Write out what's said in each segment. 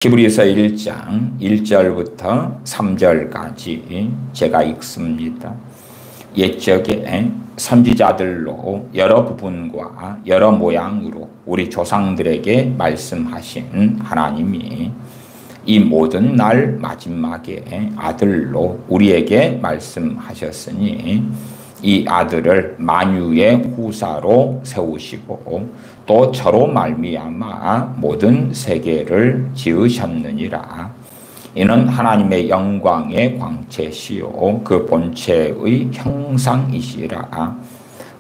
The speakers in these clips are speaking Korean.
히브리서 1장 1절부터 3절까지 제가 읽습니다. 옛적에 선지자들로 여러 부분과 여러 모양으로 우리 조상들에게 말씀하신 하나님이 이 모든 날 마지막에 아들로 우리에게 말씀하셨으니 이 아들을 만유의 후사로 세우시고 또 저로 말미암아 모든 세계를 지으셨느니라. 이는 하나님의 영광의 광채시요 그 본체의 형상이시라.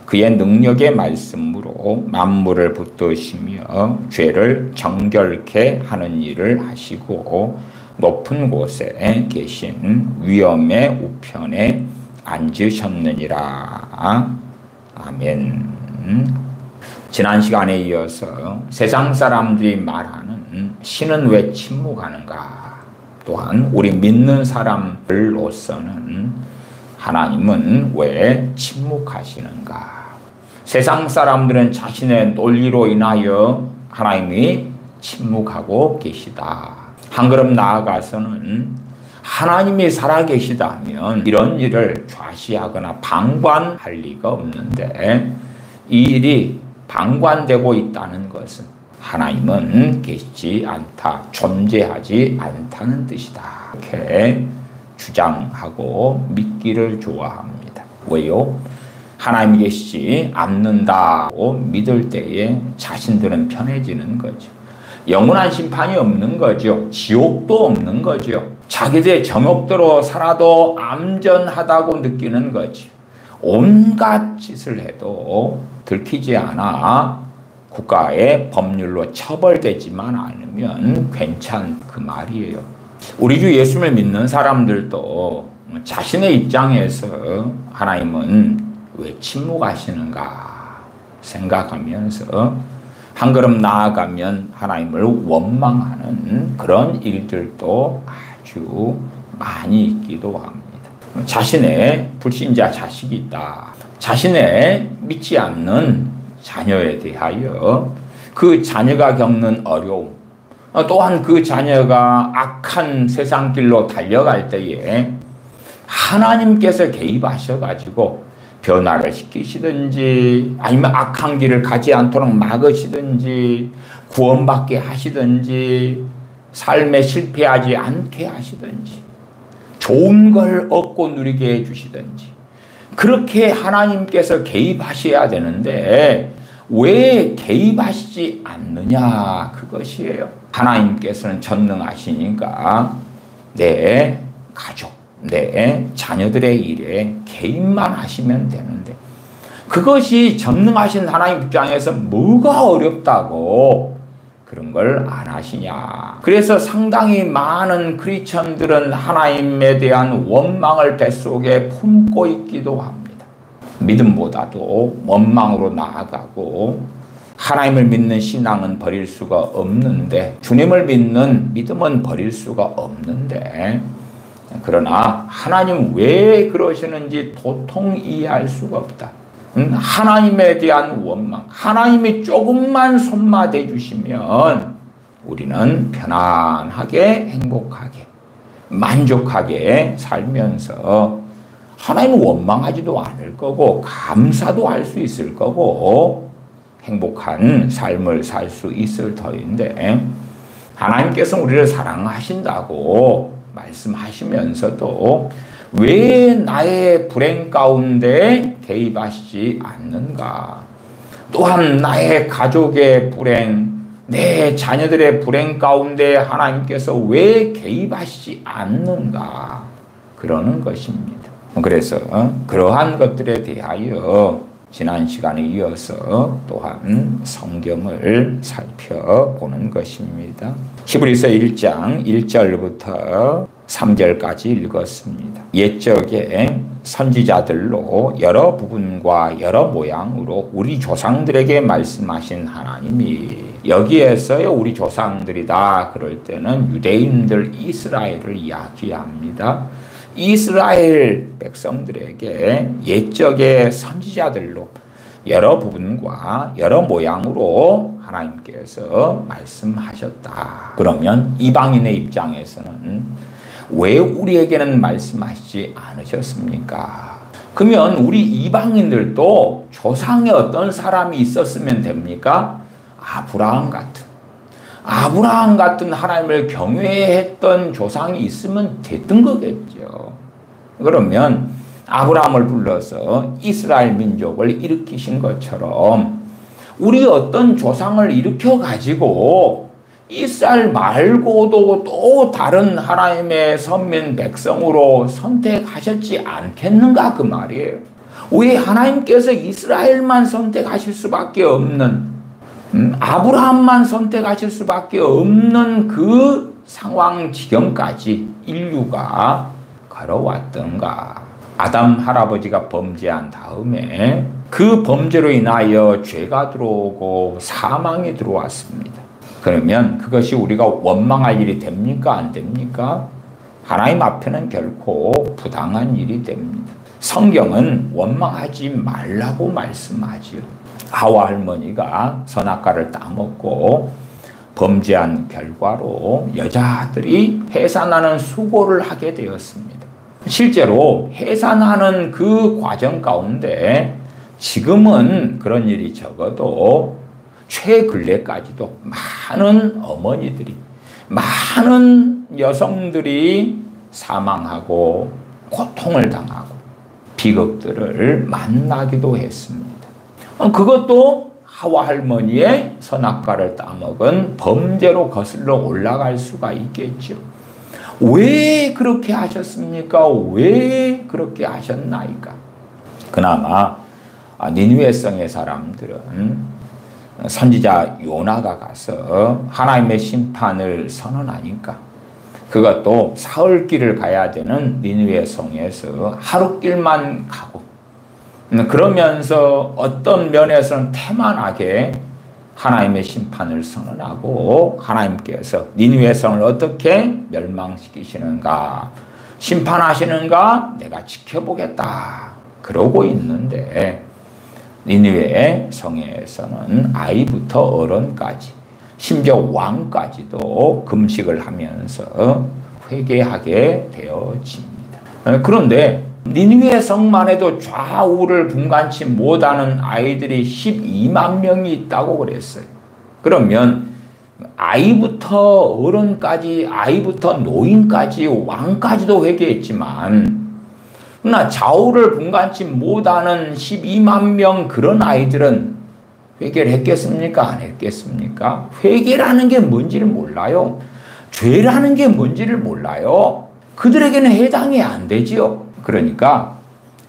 그의 능력의 말씀으로 만물을 붙드시며 죄를 정결케 하는 일을 하시고 높은 곳에 계신 위엄의 우편에 앉으셨느니라. 아멘. 지난 시간에 이어서 세상 사람들이 말하는 신은 왜 침묵하는가? 또한 우리 믿는 사람들로서는 하나님은 왜 침묵하시는가? 세상 사람들은 자신의 논리로 인하여 하나님이 침묵하고 계시다. 한 걸음 나아가서는 하나님이 살아계시다면 이런 일을 좌시하거나 방관할 리가 없는데 이 일이 방관되고 있다는 것은 하나님은 계시지 않다, 존재하지 않다는 뜻이다. 이렇게 주장하고 믿기를 좋아합니다. 왜요? 하나님이 계시지 않는다고 믿을 때에 자신들은 편해지는 거죠. 영원한 심판이 없는 거죠. 지옥도 없는 거죠. 자기들의 정욕대로 살아도 안전하다고 느끼는 거죠. 온갖 짓을 해도 들키지 않아 국가의 법률로 처벌되지만 않으면 괜찮 그 말이에요. 우리 주 예수를 믿는 사람들도 자신의 입장에서 하나님은 왜 침묵하시는가 생각하면서 한 걸음 나아가면 하나님을 원망하는 그런 일들도 아주 많이 있기도 합니다. 자신의 불신자 자식이 있다. 자신의 믿지 않는 자녀에 대하여 그 자녀가 겪는 어려움, 또한 그 자녀가 악한 세상 길로 달려갈 때에 하나님께서 개입하셔가지고 변화를 시키시든지 아니면 악한 길을 가지 않도록 막으시든지 구원받게 하시든지 삶에 실패하지 않게 하시든지 좋은 걸 얻고 누리게 해주시든지 그렇게 하나님께서 개입하셔야 되는데 왜 개입하시지 않느냐 그것이에요. 하나님께서는 전능하시니까 내 가족, 내 자녀들의 일에 개입만 하시면 되는데 그것이 전능하신 하나님 입장에서 뭐가 어렵다고 그런 걸 안 하시냐. 그래서 상당히 많은 크리스천들은 하나님에 대한 원망을 뱃속에 품고 있기도 합니다. 믿음보다도 원망으로 나아가고 하나님을 믿는 신앙은 버릴 수가 없는데 주님을 믿는 믿음은 버릴 수가 없는데 그러나 하나님 왜 그러시는지 도통 이해할 수가 없다. 하나님에 대한 원망, 하나님이 조금만 손만 대주시면 우리는 편안하게 행복하게 만족하게 살면서 하나님은 원망하지도 않을 거고 감사도 할 수 있을 거고 행복한 삶을 살 수 있을 터인데 하나님께서 우리를 사랑하신다고 말씀하시면서도 왜 나의 불행 가운데 개입하시지 않는가? 또한 나의 가족의 불행, 내 자녀들의 불행 가운데 하나님께서 왜 개입하시지 않는가? 그러는 것입니다. 그래서 그러한 것들에 대하여 지난 시간에 이어서 또한 성경을 살펴보는 것입니다. 히브리서 1장 1절부터 3절까지 읽었습니다. 옛적에 선지자들로 여러 부분과 여러 모양으로 우리 조상들에게 말씀하신 하나님이 여기에서요 우리 조상들이다 그럴 때는 유대인들 이스라엘을 이야기합니다. 이스라엘 백성들에게 옛적의 선지자들로 여러 부분과 여러 모양으로 하나님께서 말씀하셨다. 그러면 이방인의 입장에서는 왜 우리에게는 말씀하시지 않으셨습니까? 그러면 우리 이방인들도 조상에 어떤 사람이 있었으면 됩니까? 아브라함 같은 하나님을 경외했던 조상이 있으면 됐던 거겠죠. 그러면 아브라함을 불러서 이스라엘 민족을 일으키신 것처럼 우리 어떤 조상을 일으켜가지고 이스라엘 말고도 또 다른 하나님의 선민 백성으로 선택하셨지 않겠는가 그 말이에요. 왜 하나님께서 이스라엘만 선택하실 수밖에 없는 아브라함만 선택하실 수밖에 없는 그 상황 지경까지 인류가 걸어왔던가. 아담 할아버지가 범죄한 다음에 그 범죄로 인하여 죄가 들어오고 사망이 들어왔습니다. 그러면 그것이 우리가 원망할 일이 됩니까? 안 됩니까? 하나님 앞에는 결코 부당한 일이 됩니다. 성경은 원망하지 말라고 말씀하지요. 하와 할머니가 선악과를 따먹고 범죄한 결과로 여자들이 해산하는 수고를 하게 되었습니다. 실제로 해산하는 그 과정 가운데 지금은 그런 일이 적어도 최근래까지도 많은 어머니들이, 많은 여성들이 사망하고 고통을 당하고 비극들을 만나기도 했습니다. 그것도 하와 할머니의 선악과를 따먹은 범죄로 거슬러 올라갈 수가 있겠죠. 왜 그렇게 하셨습니까? 왜 그렇게 하셨나이까? 그나마 니느웨 성의 사람들은 선지자 요나가 가서 하나님의 심판을 선언하니까 그것도 사흘길을 가야 되는 니느웨 성에서 하루길만 가고 그러면서 어떤 면에서는 태만하게 하나님의 심판을 선언하고 하나님께서 니느웨 성을 어떻게 멸망시키시는가, 심판하시는가 내가 지켜보겠다 그러고 있는데 니느웨 성에서는 아이부터 어른까지 심지어 왕까지도 금식을 하면서 회개하게 되어집니다. 그런데 니느웨 성만 해도 좌우를 분간치 못하는 아이들이 12만 명이 있다고 그랬어요. 그러면 아이부터 어른까지, 아이부터 노인까지, 왕까지도 회개했지만 그러나 좌우를 분간치 못하는 12만 명 그런 아이들은 회개를 했겠습니까? 안 했겠습니까? 회개라는 게 뭔지를 몰라요. 죄라는 게 뭔지를 몰라요. 그들에게는 해당이 안 되지요. 그러니까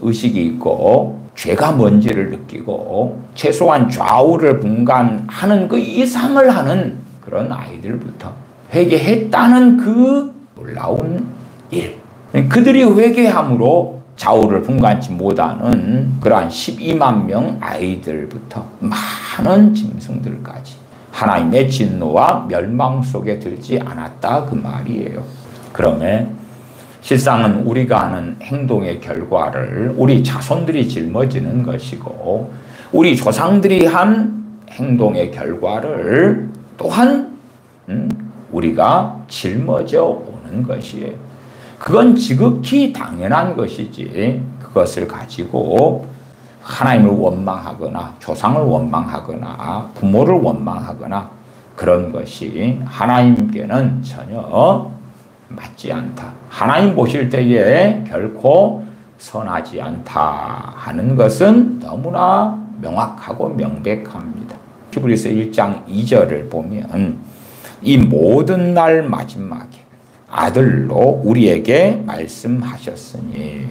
의식이 있고 죄가 뭔지를 느끼고 최소한 좌우를 분간하는 그 이상을 하는 그런 아이들부터 회개했다는 그 놀라운 일. 그들이 회개함으로 좌우를 분간치 못하는 그러한 12만 명 아이들부터 많은 짐승들까지 하나님의 진노와 멸망 속에 들지 않았다 그 말이에요. 그러면 실상은 우리가 하는 행동의 결과를 우리 자손들이 짊어지는 것이고 우리 조상들이 한 행동의 결과를 또한 우리가 짊어져 오는 것이에요. 그건 지극히 당연한 것이지 그것을 가지고 하나님을 원망하거나 조상을 원망하거나 부모를 원망하거나 그런 것이 하나님께는 전혀 맞지 않다. 하나님 보실 때에 결코 선하지 않다 하는 것은 너무나 명확하고 명백합니다. 히브리서 1장 2절을 보면 이 모든 날 마지막에 아들로 우리에게 말씀하셨으니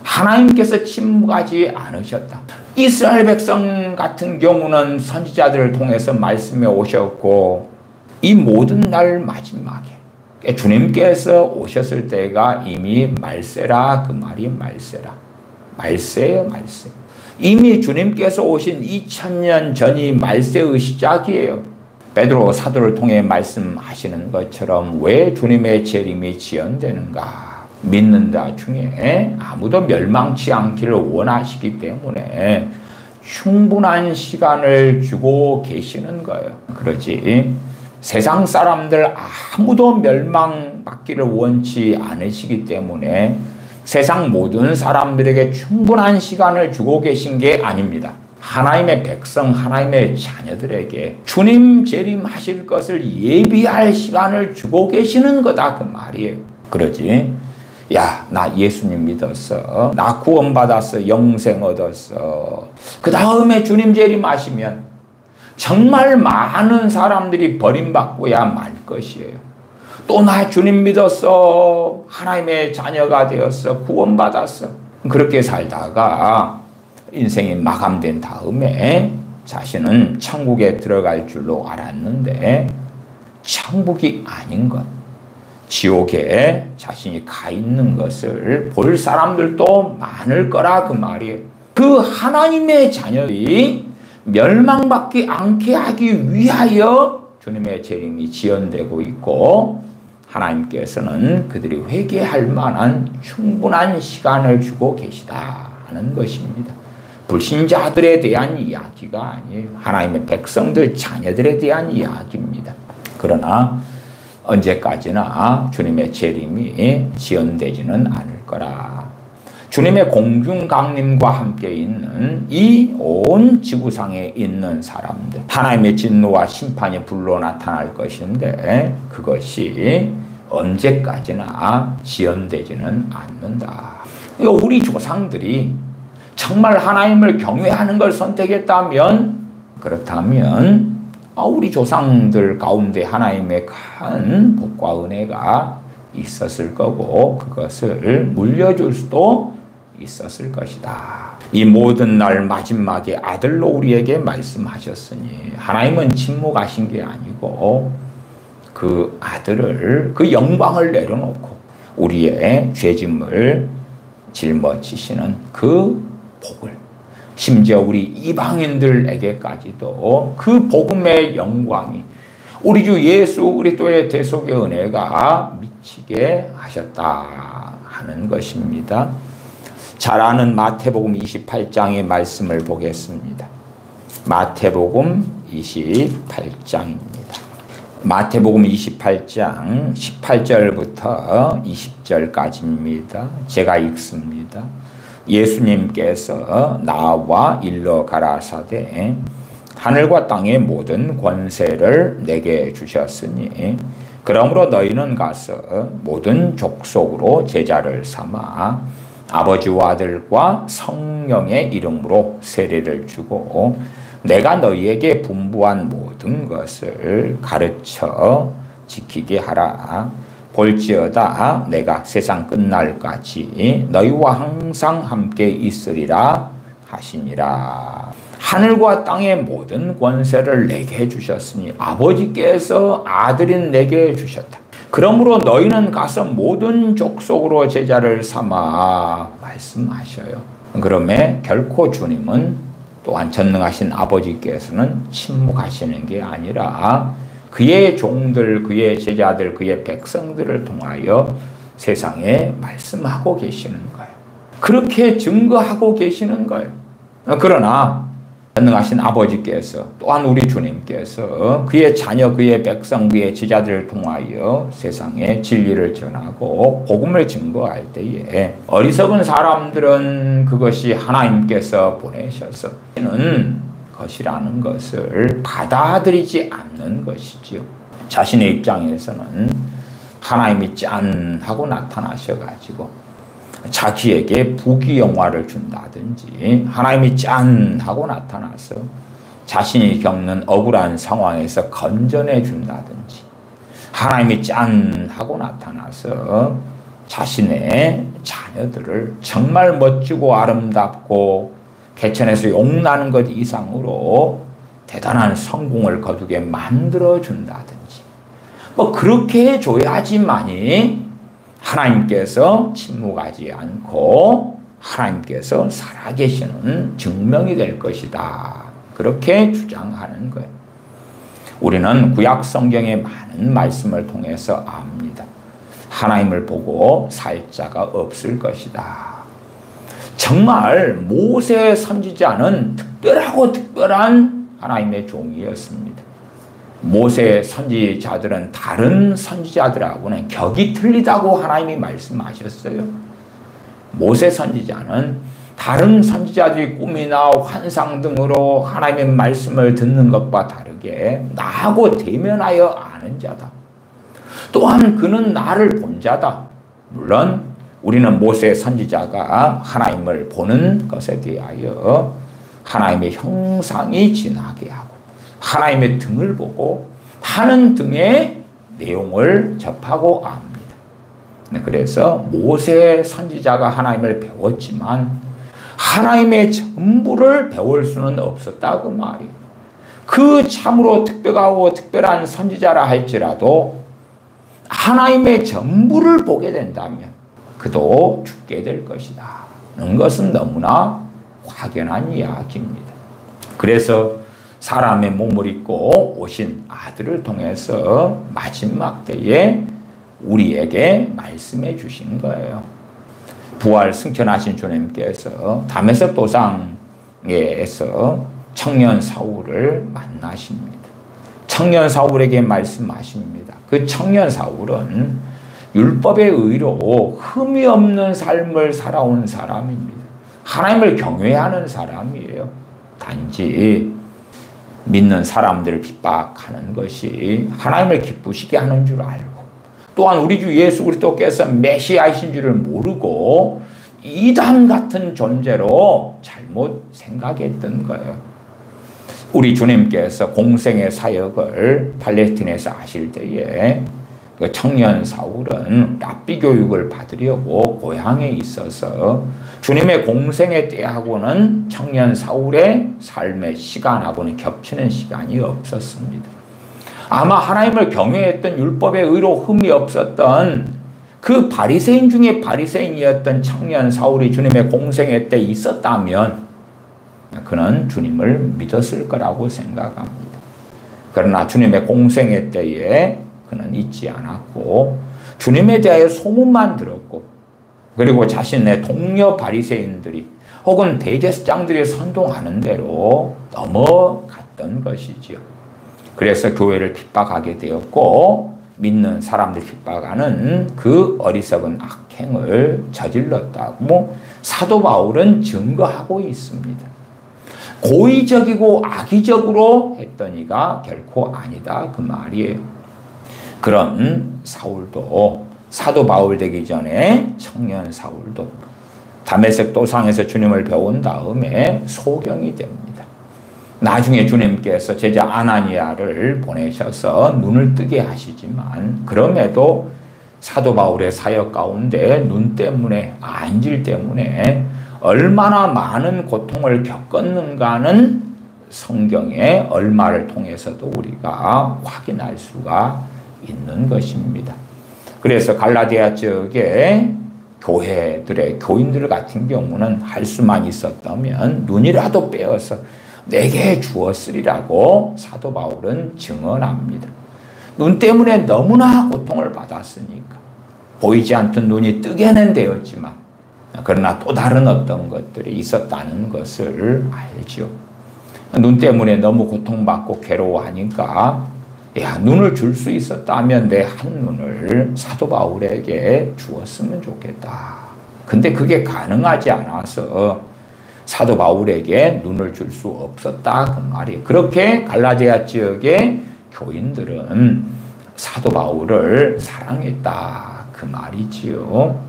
하나님께서 침묵하지 않으셨다. 이스라엘 백성 같은 경우는 선지자들을 통해서 말씀해 오셨고 이 모든 날 마지막에 주님께서 오셨을 때가 이미 말세라 그 말이 말세예요. 말세. 이미 주님께서 오신 2000년 전이 말세의 시작이에요. 베드로 사도를 통해 말씀하시는 것처럼 왜 주님의 재림이 지연되는가? 믿는 자 중에 아무도 멸망치 않기를 원하시기 때문에 충분한 시간을 주고 계시는 거예요. 그러지 세상 사람들 아무도 멸망받기를 원치 않으시기 때문에 세상 모든 사람들에게 충분한 시간을 주고 계신 게 아닙니다. 하나님의 백성, 하나님의 자녀들에게 주님 재림하실 것을 예비할 시간을 주고 계시는 거다 그 말이에요. 그러지 야, 나 예수님 믿었어. 나 구원받았어. 영생 얻었어. 그 다음에 주님 재림하시면 정말 많은 사람들이 버림받고야 말 것이에요. 또 나 주님 믿었어. 하나님의 자녀가 되었어. 구원받았어. 그렇게 살다가 인생이 마감된 다음에 자신은 천국에 들어갈 줄로 알았는데 천국이 아닌 것, 지옥에 자신이 가 있는 것을 볼 사람들도 많을 거라 그 말이에요. 그 하나님의 자녀들이 멸망받지 않게 하기 위하여 주님의 재림이 지연되고 있고 하나님께서는 그들이 회개할 만한 충분한 시간을 주고 계시다는 것입니다. 불신자들에 대한 이야기가 아니에요. 하나님의 백성들, 자녀들에 대한 이야기입니다. 그러나 언제까지나 주님의 재림이 지연되지는 않을 거라. 주님의 공중 강림과 함께 있는 이 온 지구상에 있는 사람들, 하나님의 진노와 심판이 불로 나타날 것인데 그것이 언제까지나 지연되지는 않는다. 우리 조상들이 정말 하나님을 경외하는 걸 선택했다면, 그렇다면 우리 조상들 가운데 하나님의 큰 복과 은혜가 있었을 거고 그것을 물려줄 수도 있었을 것이다. 이 모든 날 마지막에 아들로 우리에게 말씀하셨으니 하나님은 침묵하신 게 아니고 그 아들을, 그 영광을 내려놓고 우리의 죄짐을 짊어지시는 그 복을, 심지어 우리 이방인들에게까지도 그 복음의 영광이 우리 주 예수 그리스도의 대속의 은혜가 미치게 하셨다 하는 것입니다. 잘 아는 마태복음 28장의 말씀을 보겠습니다. 마태복음 28장입니다. 마태복음 28장 18절부터 20절까지입니다. 제가 읽습니다. 예수님께서 나와 일러 가라사대 하늘과 땅의 모든 권세를 내게 주셨으니 그러므로 너희는 가서 모든 족속으로 제자를 삼아 아버지와 아들과 성령의 이름으로 세례를 주고 내가 너희에게 분부한 모든 것을 가르쳐 지키게 하라. 볼지어다 내가 세상 끝날까지 너희와 항상 함께 있으리라 하시니라. 하늘과 땅의 모든 권세를 내게 주셨으니 아버지께서 아들인 내게 주셨다. 그러므로 너희는 가서 모든 족속으로 제자를 삼아 말씀하셔요. 그러면 결코 주님은 또한 전능하신 아버지께서는 침묵하시는 게 아니라 그의 종들, 그의 제자들, 그의 백성들을 통하여 세상에 말씀하고 계시는 거예요. 그렇게 증거하고 계시는 거예요. 그러나 전능하신 아버지께서 또한 우리 주님께서 그의 자녀, 그의 백성, 그의 제자들을 통하여 세상에 진리를 전하고 복음을 증거할 때에 어리석은 사람들은 그것이 하나님께서 보내셔서 는 것이라는 것을 받아들이지 않는 것이지요. 자신의 입장에서는 하나님이 짠 하고 나타나셔가지고 자기에게 부귀영화를 준다든지 하나님이 짠 하고 나타나서 자신이 겪는 억울한 상황에서 건져내 준다든지 하나님이 짠 하고 나타나서 자신의 자녀들을 정말 멋지고 아름답고 개천에서 용나는 것 이상으로 대단한 성공을 거두게 만들어 준다든지 그렇게 해줘야지만이 하나님께서 침묵하지 않고 하나님께서 살아계시는 증명이 될 것이다. 그렇게 주장하는 거예요. 우리는 구약 성경의 많은 말씀을 통해서 압니다. 하나님을 보고 살 자가 없을 것이다. 정말 모세 선지자는 특별하고 특별한 하나님의 종이었습니다. 모세 선지자들은 다른 선지자들하고는 격이 틀리다고 하나님이 말씀하셨어요. 모세 선지자는 다른 선지자들이 꿈이나 환상 등으로 하나님의 말씀을 듣는 것과 다르게 나하고 대면하여 아는 자다. 또한 그는 나를 본 자다. 물론 우리는 모세 선지자가 하나님을 보는 것에 대하여 하나님의 형상이 지나게 하고 하나님의 등을 보고 하는 등의 내용을 접하고 압니다. 그래서 모세 선지자가 하나님을 배웠지만 하나님의 전부를 배울 수는 없었다 그 말이에요. 그 참으로 특별하고 특별한 선지자라 할지라도 하나님의 전부를 보게 된다면 그도 죽게 될 것이다. 는 것은 너무나 확연한 이야기입니다. 그래서 사람의 몸을 입고 오신 아들을 통해서 마지막 때에 우리에게 말씀해 주신 거예요. 부활 승천하신 주님께서 다메섹 도상에서 청년 사울을 만나십니다. 청년 사울에게 말씀하십니다. 그 청년 사울은 율법의 의로 흠이 없는 삶을 살아온 사람입니다. 하나님을 경외하는 사람이에요. 단지 믿는 사람들을 핍박하는 것이 하나님을 기쁘시게 하는 줄 알고 또한 우리 주 예수 그리스도께서 메시아이신 줄을 모르고 이단 같은 존재로 잘못 생각했던 거예요. 우리 주님께서 공생의 사역을 팔레스틴에서 하실 때에 그 청년 사울은 랍비 교육을 받으려고 고향에 있어서 주님의 공생의 때하고는 청년 사울의 삶의 시간하고는 겹치는 시간이 없었습니다. 아마 하나님을 경외했던 율법의 의로 흠이 없었던 그 바리새인 중에 바리새인이었던 청년 사울이 주님의 공생의 때 있었다면 그는 주님을 믿었을 거라고 생각합니다. 그러나 주님의 공생의 때에 그는 잊지 않았고 주님에 대하여 소문만 들었고 그리고 자신의 동료 바리새인들이 혹은 대제사장들이 선동하는 대로 넘어갔던 것이지요. 그래서 교회를 핍박하게 되었고 믿는 사람들 핍박하는 그 어리석은 악행을 저질렀다고 사도 바울은 증거하고 있습니다. 고의적이고 악의적으로 했던 이가 결코 아니다 그 말이에요. 그런 사울도 사도 바울 되기 전에 청년 사울도 다메섹 도상에서 주님을 배운 다음에 소경이 됩니다. 나중에 주님께서 제자 아나니아를 보내셔서 눈을 뜨게 하시지만 그럼에도 사도 바울의 사역 가운데 눈 때문에 안질 때문에 얼마나 많은 고통을 겪었는가는 성경의 얼마를 통해서도 우리가 확인할 수가 있는 것입니다. 그래서 갈라디아 지역의 교회들의 교인들 같은 경우는 할 수만 있었다면 눈이라도 빼어서 내게 주었으리라고 사도 바울은 증언합니다. 눈 때문에 너무나 고통을 받았으니까 보이지 않던 눈이 뜨게는 되었지만 그러나 또 다른 어떤 것들이 있었다는 것을 알죠. 눈 때문에 너무 고통받고 괴로워하니까 야, 눈을 줄 수 있었다면 내 한눈을 사도 바울에게 주었으면 좋겠다. 근데 그게 가능하지 않아서 사도 바울에게 눈을 줄 수 없었다 그 말이에요. 그렇게 갈라디아 지역의 교인들은 사도 바울을 사랑했다 그 말이지요.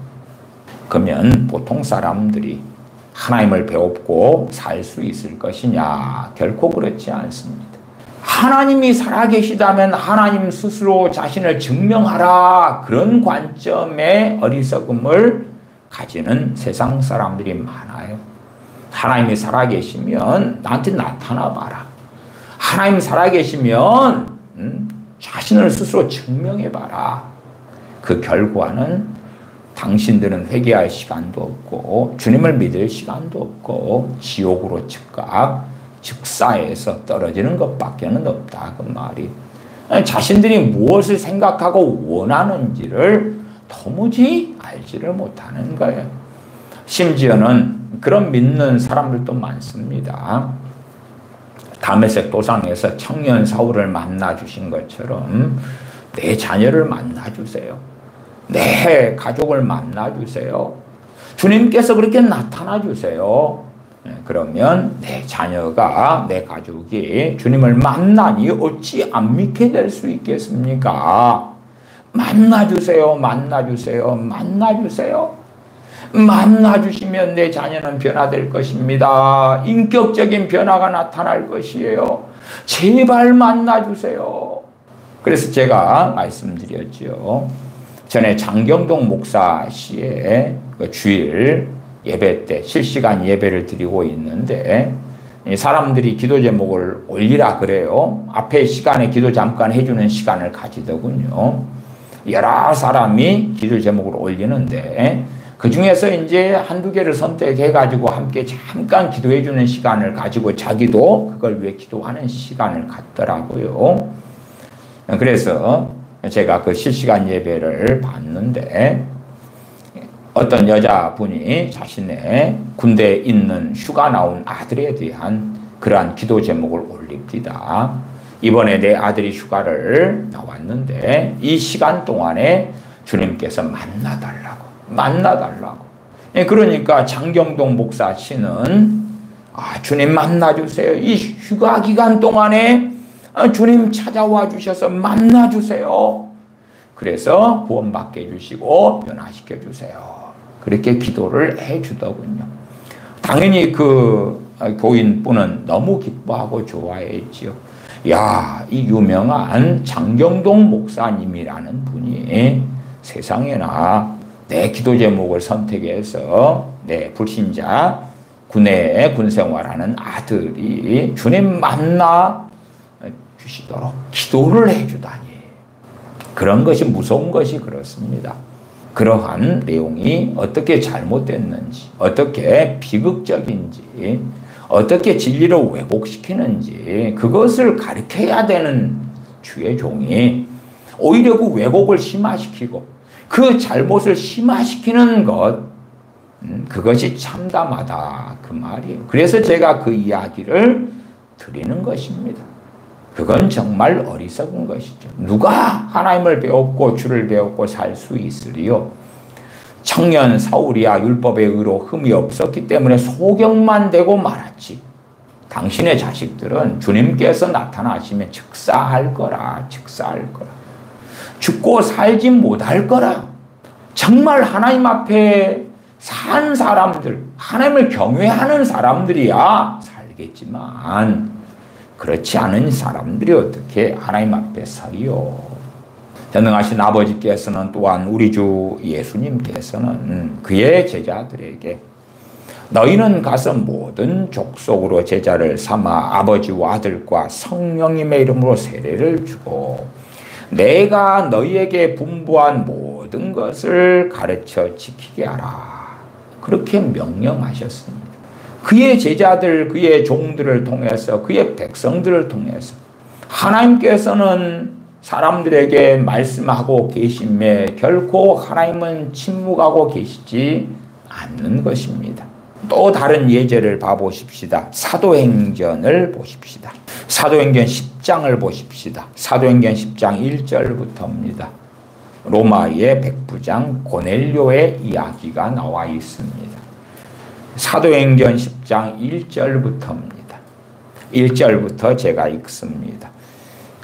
그러면 보통 사람들이 하나님을 배웠고 살 수 있을 것이냐? 결코 그렇지 않습니다. 하나님이 살아계시다면 하나님 스스로 자신을 증명하라 그런 관점의 어리석음을 가지는 세상 사람들이 많아요. 하나님이 살아계시면 나한테 나타나봐라. 하나님 살아계시면 자신을 스스로 증명해봐라. 그 결과는 당신들은 회개할 시간도 없고 주님을 믿을 시간도 없고 지옥으로 즉각 즉사에서 떨어지는 것밖에는 없다 그 말이. 자신들이 무엇을 생각하고 원하는지를 도무지 알지를 못하는 거예요. 심지어는 그런 믿는 사람들도 많습니다. 다메섹 도상에서 청년 사울을 만나주신 것처럼 내 자녀를 만나주세요. 내 가족을 만나주세요. 주님께서 그렇게 나타나주세요. 그러면 내 자녀가, 내 가족이 주님을 만나니 어찌 안 믿게 될 수 있겠습니까? 만나주세요. 만나주세요. 만나주세요. 만나주시면 내 자녀는 변화될 것입니다. 인격적인 변화가 나타날 것이에요. 제발 만나주세요. 그래서 제가 말씀드렸죠. 전에 장경동 목사 씨의 그 주일 예배 때 실시간 예배를 드리고 있는데 사람들이 기도 제목을 올리라 그래요. 앞에 시간에 기도 잠깐 해주는 시간을 가지더군요. 여러 사람이 기도 제목을 올리는데 그 중에서 이제 한두 개를 선택해가지고 함께 잠깐 기도해주는 시간을 가지고 자기도 그걸 위해 기도하는 시간을 갖더라고요. 그래서 제가 그 실시간 예배를 봤는데 어떤 여자분이 자신의 군대에 있는 휴가 나온 아들에 대한 그러한 기도 제목을 올립니다. 이번에 내 아들이 휴가를 나왔는데 이 시간 동안에 주님께서 만나달라고. 그러니까 장경동 목사 씨는 주님 만나주세요. 이 휴가 기간 동안에 주님 찾아와 주셔서 만나주세요. 그래서 구원받게 해주시고 변화시켜 주세요. 그렇게 기도를 해주더군요. 당연히 그 교인분은 너무 기뻐하고 좋아했지요. 야, 이 유명한 장경동 목사님이라는 분이 세상에나 내 기도 제목을 선택해서 내 불신자 군에 군생활하는 아들이 주님 만나 주시도록 기도를 해주다니. 그런 것이 무서운 것이 그렇습니다. 그러한 내용이 어떻게 잘못됐는지, 어떻게 비극적인지, 어떻게 진리를 왜곡시키는지 그것을 가르쳐야 되는 주의 종이 오히려 그 왜곡을 심화시키고 그 잘못을 심화시키는 것, 그것이 참담하다 그 말이에요. 그래서 제가 그 이야기를 드리는 것입니다. 그건 정말 어리석은 것이죠. 누가 하나님을 배웠고 주를 배웠고 살 수 있으리요? 청년 사울이야 율법의 의로 흠이 없었기 때문에 소경만 되고 말았지. 당신의 자식들은 주님께서 나타나시면 즉사할 거라. 죽고 살지 못할 거라. 정말 하나님 앞에 산 사람들, 하나님을 경외하는 사람들이야 살겠지만 그렇지 않은 사람들이 어떻게 하나님 앞에 서리요? 전능하신 아버지께서는 또한 우리 주 예수님께서는 그의 제자들에게 너희는 가서 모든 족속으로 제자를 삼아 아버지와 아들과 성령님의 이름으로 세례를 주고 내가 너희에게 분부한 모든 것을 가르쳐 지키게 하라. 그렇게 명령하셨습니다. 그의 제자들, 그의 종들을 통해서, 그의 백성들을 통해서 하나님께서는 사람들에게 말씀하고 계심에 결코 하나님은 침묵하고 계시지 않는 것입니다. 또 다른 예제를 봐보십시다. 사도행전을 보십시다. 사도행전 10장을 보십시다. 사도행전 10장 1절부터입니다. 로마의 백부장 고넬료의 이야기가 나와 있습니다. 사도행전 10장 1절부터입니다. 1절부터 제가 읽습니다.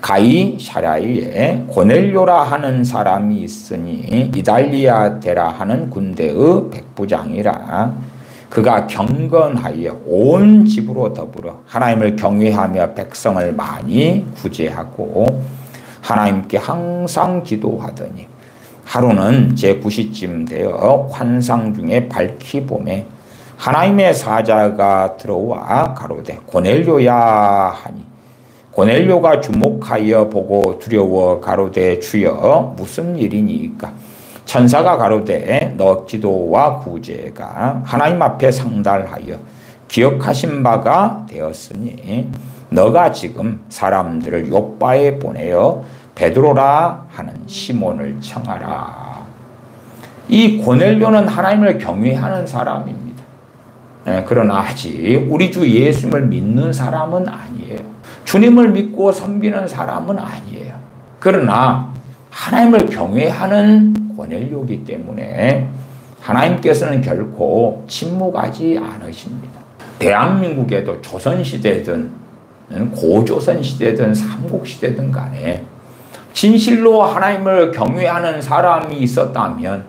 가이사랴에 고넬료라 하는 사람이 있으니 이달리아 데라 하는 군대의 백부장이라. 그가 경건하여 온 집으로 더불어 하나님을 경외하며 백성을 많이 구제하고 하나님께 항상 기도하더니 하루는 제9시쯤 되어 환상 중에 밝히 보매 하나님의 사자가 들어와 가로되 고넬료야 하니 고넬료가 주목하여 보고 두려워 가로되 주여 무슨 일이니까? 천사가 가로되 너 기도와 구제가 하나님 앞에 상달하여 기억하신 바가 되었으니 너가 지금 사람들을 요바에 보내어 베드로라 하는 시몬을 청하라. 이 고넬료는 하나님을 경외하는 사람입니다. 그러나 아직 우리 주 예수님을 믿는 사람은 아니에요. 주님을 믿고 섬기는 사람은 아니에요. 그러나 하나님을 경외하는 고넬료이기 때문에 하나님께서는 결코 침묵하지 않으십니다. 대한민국에도 조선시대든 고조선시대든 삼국시대든 간에 진실로 하나님을 경외하는 사람이 있었다면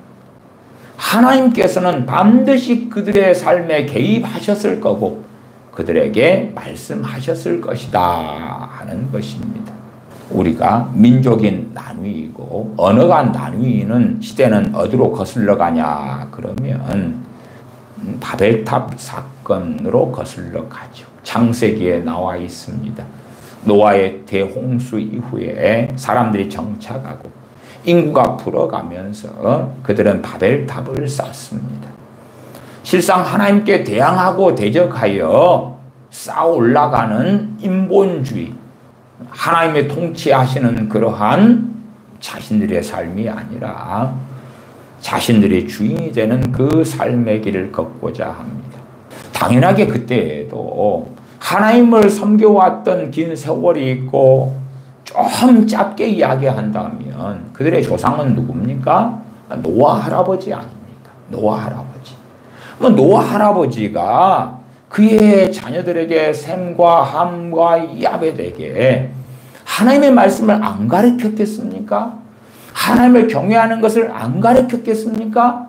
하나님께서는 반드시 그들의 삶에 개입하셨을 거고 그들에게 말씀하셨을 것이다 하는 것입니다. 우리가 민족이 나뉘고 언어가 나뉘는 시대는 어디로 거슬러 가냐 그러면 바벨탑 사건으로 거슬러 가죠. 창세기에 나와 있습니다. 노아의 대홍수 이후에 사람들이 정착하고 인구가 불어가면서 그들은 바벨탑을 쌓습니다. 실상 하나님께 대항하고 대적하여 쌓아 올라가는 인본주의, 하나님의 통치하시는 그러한 자신들의 삶이 아니라 자신들이 주인이 되는 그 삶의 길을 걷고자 합니다. 당연하게 그때에도 하나님을 섬겨왔던 긴 세월이 있고 좀 짧게 이야기한다면 그들의 조상은 누굽니까? 노아 할아버지 아닙니까? 노아 할아버지. 노아 할아버지가 그의 자녀들에게 셈과 함과 야벳에게 하나님의 말씀을 안 가르쳤겠습니까? 하나님을 경외하는 것을 안 가르쳤겠습니까?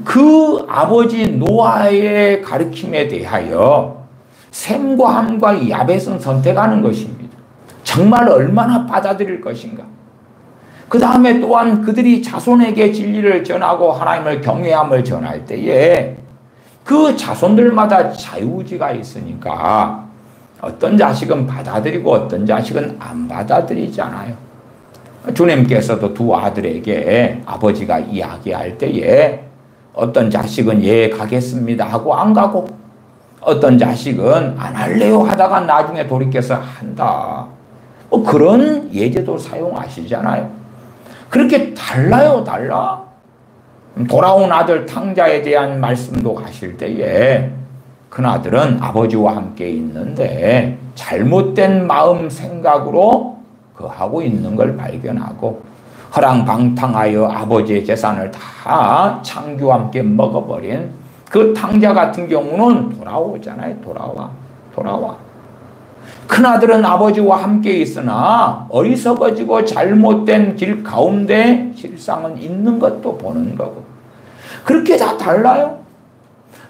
그 아버지 노아의 가르침에 대하여 셈과 함과 야벳은 선택하는 것입니다. 정말 얼마나 받아들일 것인가. 그 다음에 또한 그들이 자손에게 진리를 전하고 하나님을 경외함을 전할 때에 그 자손들마다 자유의지가 있으니까 어떤 자식은 받아들이고 어떤 자식은 안 받아들이잖아요. 주님께서도 두 아들에게 아버지가 이야기할 때에 어떤 자식은 예 가겠습니다 하고 안 가고 어떤 자식은 안 할래요 하다가 나중에 돌이켜서 한다. 그런 예제도 사용하시잖아요. 그렇게 달라요, 달라. 돌아온 아들 탕자에 대한 말씀도 하실 때에 큰아들은 아버지와 함께 있는데 잘못된 마음 생각으로 하고 있는 걸 발견하고 허랑방탕하여 아버지의 재산을 다 창규와 함께 먹어버린 그 탕자 같은 경우는 돌아오잖아요. 돌아와. 큰아들은 아버지와 함께 있으나 어리석어지고 잘못된 길 가운데 실상은 있는 것도 보는 거고 그렇게 다 달라요.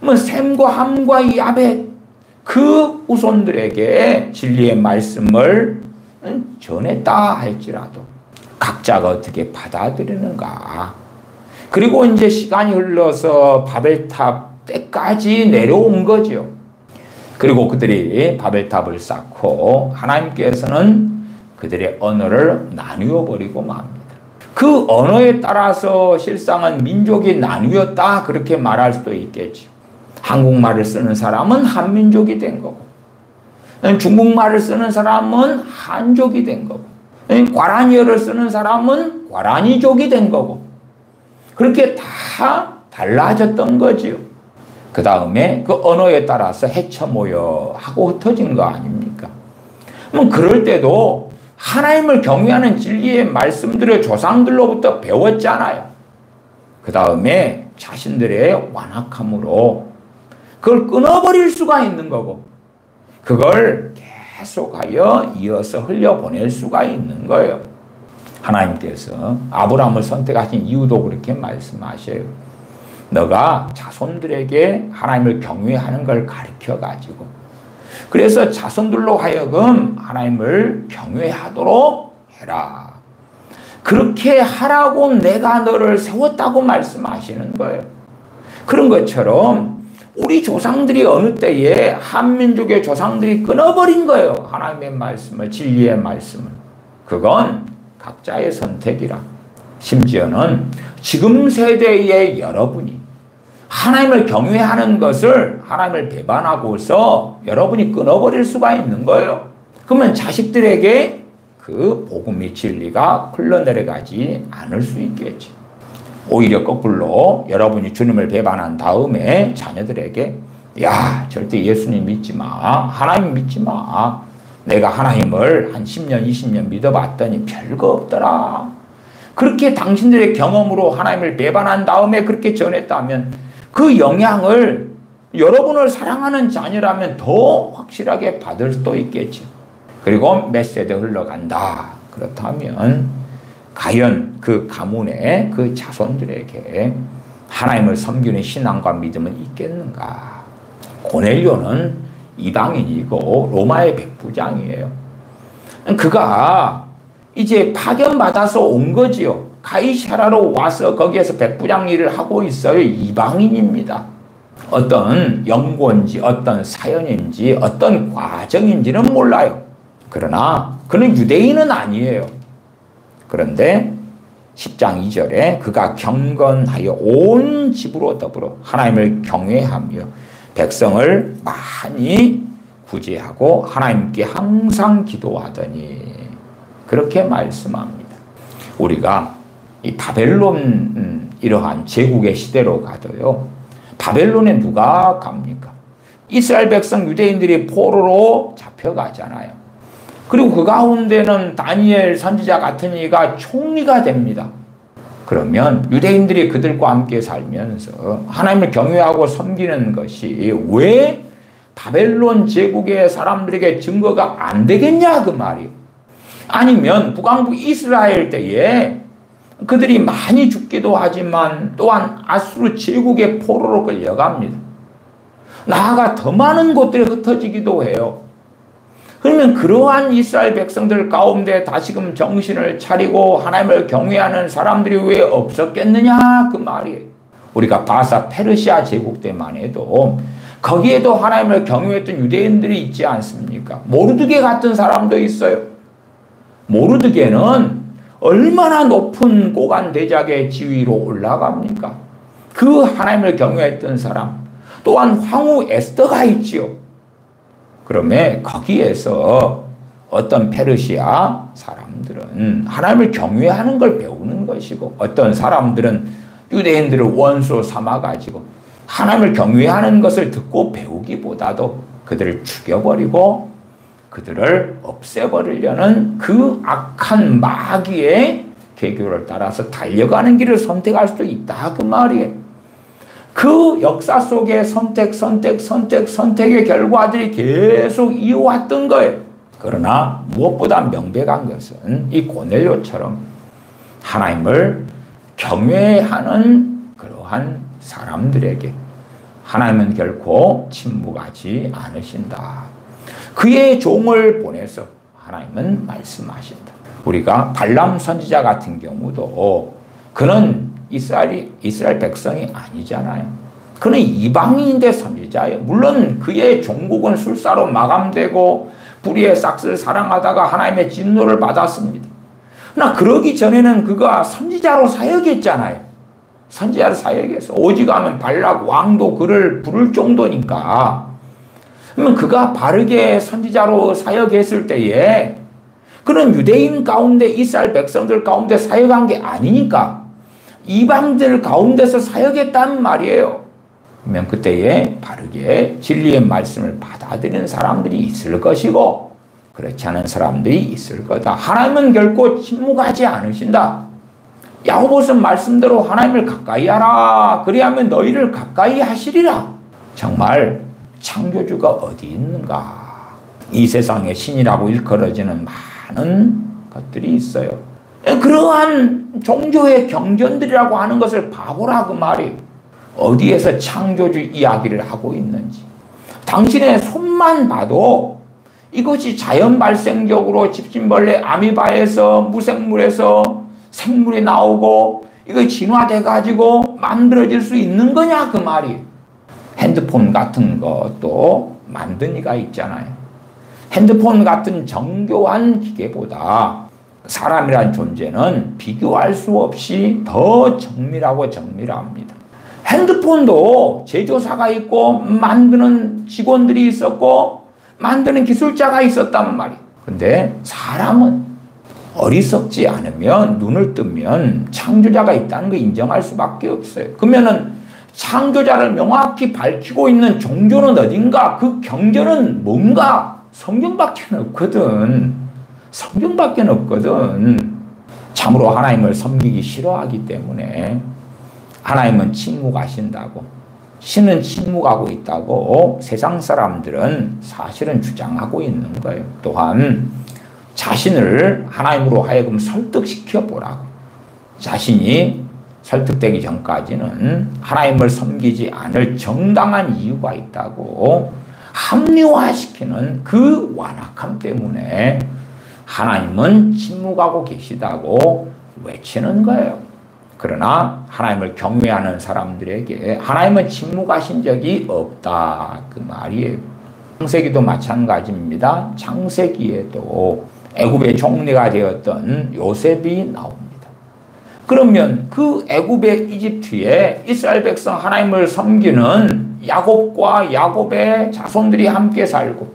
셈과 함과 야벳 그 후손들에게 진리의 말씀을 전했다 할지라도 각자가 어떻게 받아들이는가. 그리고 이제 시간이 흘러서 바벨탑 때까지 내려온 거죠. 그리고 그들이 바벨탑을 쌓고 하나님께서는 그들의 언어를 나누어 버리고 맙니다. 그 언어에 따라서 실상은 민족이 나뉘었다 그렇게 말할 수도 있겠죠. 한국말을 쓰는 사람은 한민족이 된 거고 중국말을 쓰는 사람은 한족이 된 거고 과라니어를 쓰는 사람은 과라니족이 된 거고 그렇게 다 달라졌던 거지요. 그 다음에 그 언어에 따라서 헤쳐모여 하고 흩어진 거 아닙니까? 그럴 때도 하나님을 경외하는 진리의 말씀들을 조상들로부터 배웠잖아요. 그 다음에 자신들의 완악함으로 그걸 끊어버릴 수가 있는 거고 그걸 계속하여 이어서 흘려보낼 수가 있는 거예요. 하나님께서 아브라함을 선택하신 이유도 그렇게 말씀하셔요. 너가 자손들에게 하나님을 경외하는 걸 가르쳐가지고 그래서 자손들로 하여금 하나님을 경외하도록 해라. 그렇게 하라고 내가 너를 세웠다고 말씀하시는 거예요. 그런 것처럼 우리 조상들이 어느 때에 한민족의 조상들이 끊어버린 거예요. 하나님의 말씀을, 진리의 말씀을. 그건 각자의 선택이라. 심지어는 지금 세대의 여러분이 하나님을 경외하는 것을 하나님을 배반하고서 여러분이 끊어버릴 수가 있는 거예요. 그러면 자식들에게 그 복음의 진리가 흘러내려가지 않을 수 있겠지. 오히려 거꾸로 여러분이 주님을 배반한 다음에 자녀들에게 야, 절대 예수님 믿지 마. 하나님 믿지 마. 내가 하나님을 한 10년, 20년 믿어봤더니 별거 없더라. 그렇게 당신들의 경험으로 하나님을 배반한 다음에 그렇게 전했다면 그 영향을 여러분을 사랑하는 자녀라면 더 확실하게 받을 수도 있겠죠. 그리고 몇 세대 흘러간다. 그렇다면 과연 그 가문의 그 자손들에게 하나님을 섬기는 신앙과 믿음은 있겠는가? 고넬료는 이방인이고 로마의 백부장이에요. 그가 이제 파견받아서 온 거지요. 가이사라로 와서 거기에서 백부장 일을 하고 있어요. 이방인입니다. 어떤 연고인지 어떤 사연인지 어떤 과정인지는 몰라요. 그러나 그는 유대인은 아니에요. 그런데 10장 2절에 그가 경건하여 온 집으로 더불어 하나님을 경외하며 백성을 많이 구제하고 하나님께 항상 기도하더니 그렇게 말씀합니다. 우리가 이 바벨론 이러한 제국의 시대로 가도요. 바벨론에 누가 갑니까? 이스라엘 백성 유대인들이 포로로 잡혀가잖아요. 그리고 그 가운데는 다니엘 선지자 같은 이가 총리가 됩니다. 그러면 유대인들이 그들과 함께 살면서 하나님을 경외하고 섬기는 것이 왜 바벨론 제국의 사람들에게 증거가 안 되겠냐 그 말이에요. 아니면 북왕국 이스라엘 때에 그들이 많이 죽기도 하지만 또한 아수르 제국의 포로로 끌려갑니다. 나아가 더 많은 곳들에 흩어지기도 해요. 그러면 그러한 이스라엘 백성들 가운데 다시금 정신을 차리고 하나님을 경외하는 사람들이 왜 없었겠느냐 그 말이에요. 우리가 바사 페르시아 제국 때만 해도 거기에도 하나님을 경외했던 유대인들이 있지 않습니까? 모르드게 같은 사람도 있어요. 모르드게는 얼마나 높은 고관 대작의 지위로 올라갑니까? 그 하나님을 경외했던 사람 또한 황후 에스더가 있지요. 그러면 거기에서 어떤 페르시아 사람들은 하나님을 경외하는 걸 배우는 것이고 어떤 사람들은 유대인들을 원수 삼아가지고 하나님을 경외하는 것을 듣고 배우기보다도 그들을 죽여버리고 그들을 없애버리려는 그 악한 마귀의 계교를 따라서 달려가는 길을 선택할 수도 있다 그 말이에요. 그 역사 속에 선택의 결과들이 계속 이어왔던 거예요. 그러나 무엇보다 명백한 것은 이 고넬료처럼 하나님을 경외하는 그러한 사람들에게 하나님은 결코 침묵하지 않으신다. 그의 종을 보내서 하나님은 말씀하신다. 우리가 발람 선지자 같은 경우도 그는 이스라엘 백성이 아니잖아요. 그는 이방인인데 선지자예요. 물론 그의 종국은 술사로 마감되고 불의의 싹스를 사랑하다가 하나님의 진노를 받았습니다. 그러나 그러기 전에는 그가 선지자로 사역했잖아요. 선지자로 사역해서 오직하면 발락 왕도 그를 부를 정도니까. 그러면 그가 바르게 선지자로 사역했을 때에 그는 유대인 가운데 이스라엘 백성들 가운데 사역한 게 아니니까 이방들 가운데서 사역했단 말이에요. 그러면 그때에 바르게 진리의 말씀을 받아들이는 사람들이 있을 것이고 그렇지 않은 사람들이 있을 거다. 하나님은 결코 침묵하지 않으신다. 야고보서 말씀대로 하나님을 가까이 하라. 그리하면 너희를 가까이 하시리라. 정말 창조주가 어디 있는가? 이 세상에 신이라고 일컬어지는 많은 것들이 있어요. 그러한 종교의 경전들이라고 하는 것을 봐보라 그 말이에요. 어디에서 창조주 이야기를 하고 있는지. 당신의 손만 봐도 이것이 자연 발생적으로 집신벌레 아미바에서 무생물에서 생물이 나오고 이거 진화돼 가지고 만들어질 수 있는 거냐 그 말이에요. 핸드폰 같은 것도 만든 이가 있잖아요. 핸드폰 같은 정교한 기계보다 사람이란 존재는 비교할 수 없이 더 정밀하고 정밀합니다. 핸드폰도 제조사가 있고 만드는 직원들이 있었고 만드는 기술자가 있었단 말이에요. 근데 사람은 어리석지 않으면 눈을 뜨면 창조자가 있다는 거 인정할 수밖에 없어요. 그러면은 창조자를 명확히 밝히고 있는 종교는 어딘가? 그 경전은 뭔가? 성경밖에 없거든. 성경밖에 없거든. 참으로 하나님을 섬기기 싫어하기 때문에 하나님은 침묵하신다고, 신은 침묵하고 있다고 세상 사람들은 사실은 주장하고 있는 거예요. 또한 자신을 하나님으로 하여금 설득시켜 보라고. 자신이 설득되기 전까지는 하나님을 섬기지 않을 정당한 이유가 있다고 합리화시키는 그 완악함 때문에 하나님은 침묵하고 계시다고 외치는 거예요. 그러나 하나님을 경외하는 사람들에게 하나님은 침묵하신 적이 없다, 그 말이에요. 창세기도 마찬가지입니다. 창세기에도 애굽의 총리가 되었던 요셉이 나옵니다. 그러면 그 애굽의 이집트에 이스라엘 백성 하나님을 섬기는 야곱과 야곱의 자손들이 함께 살고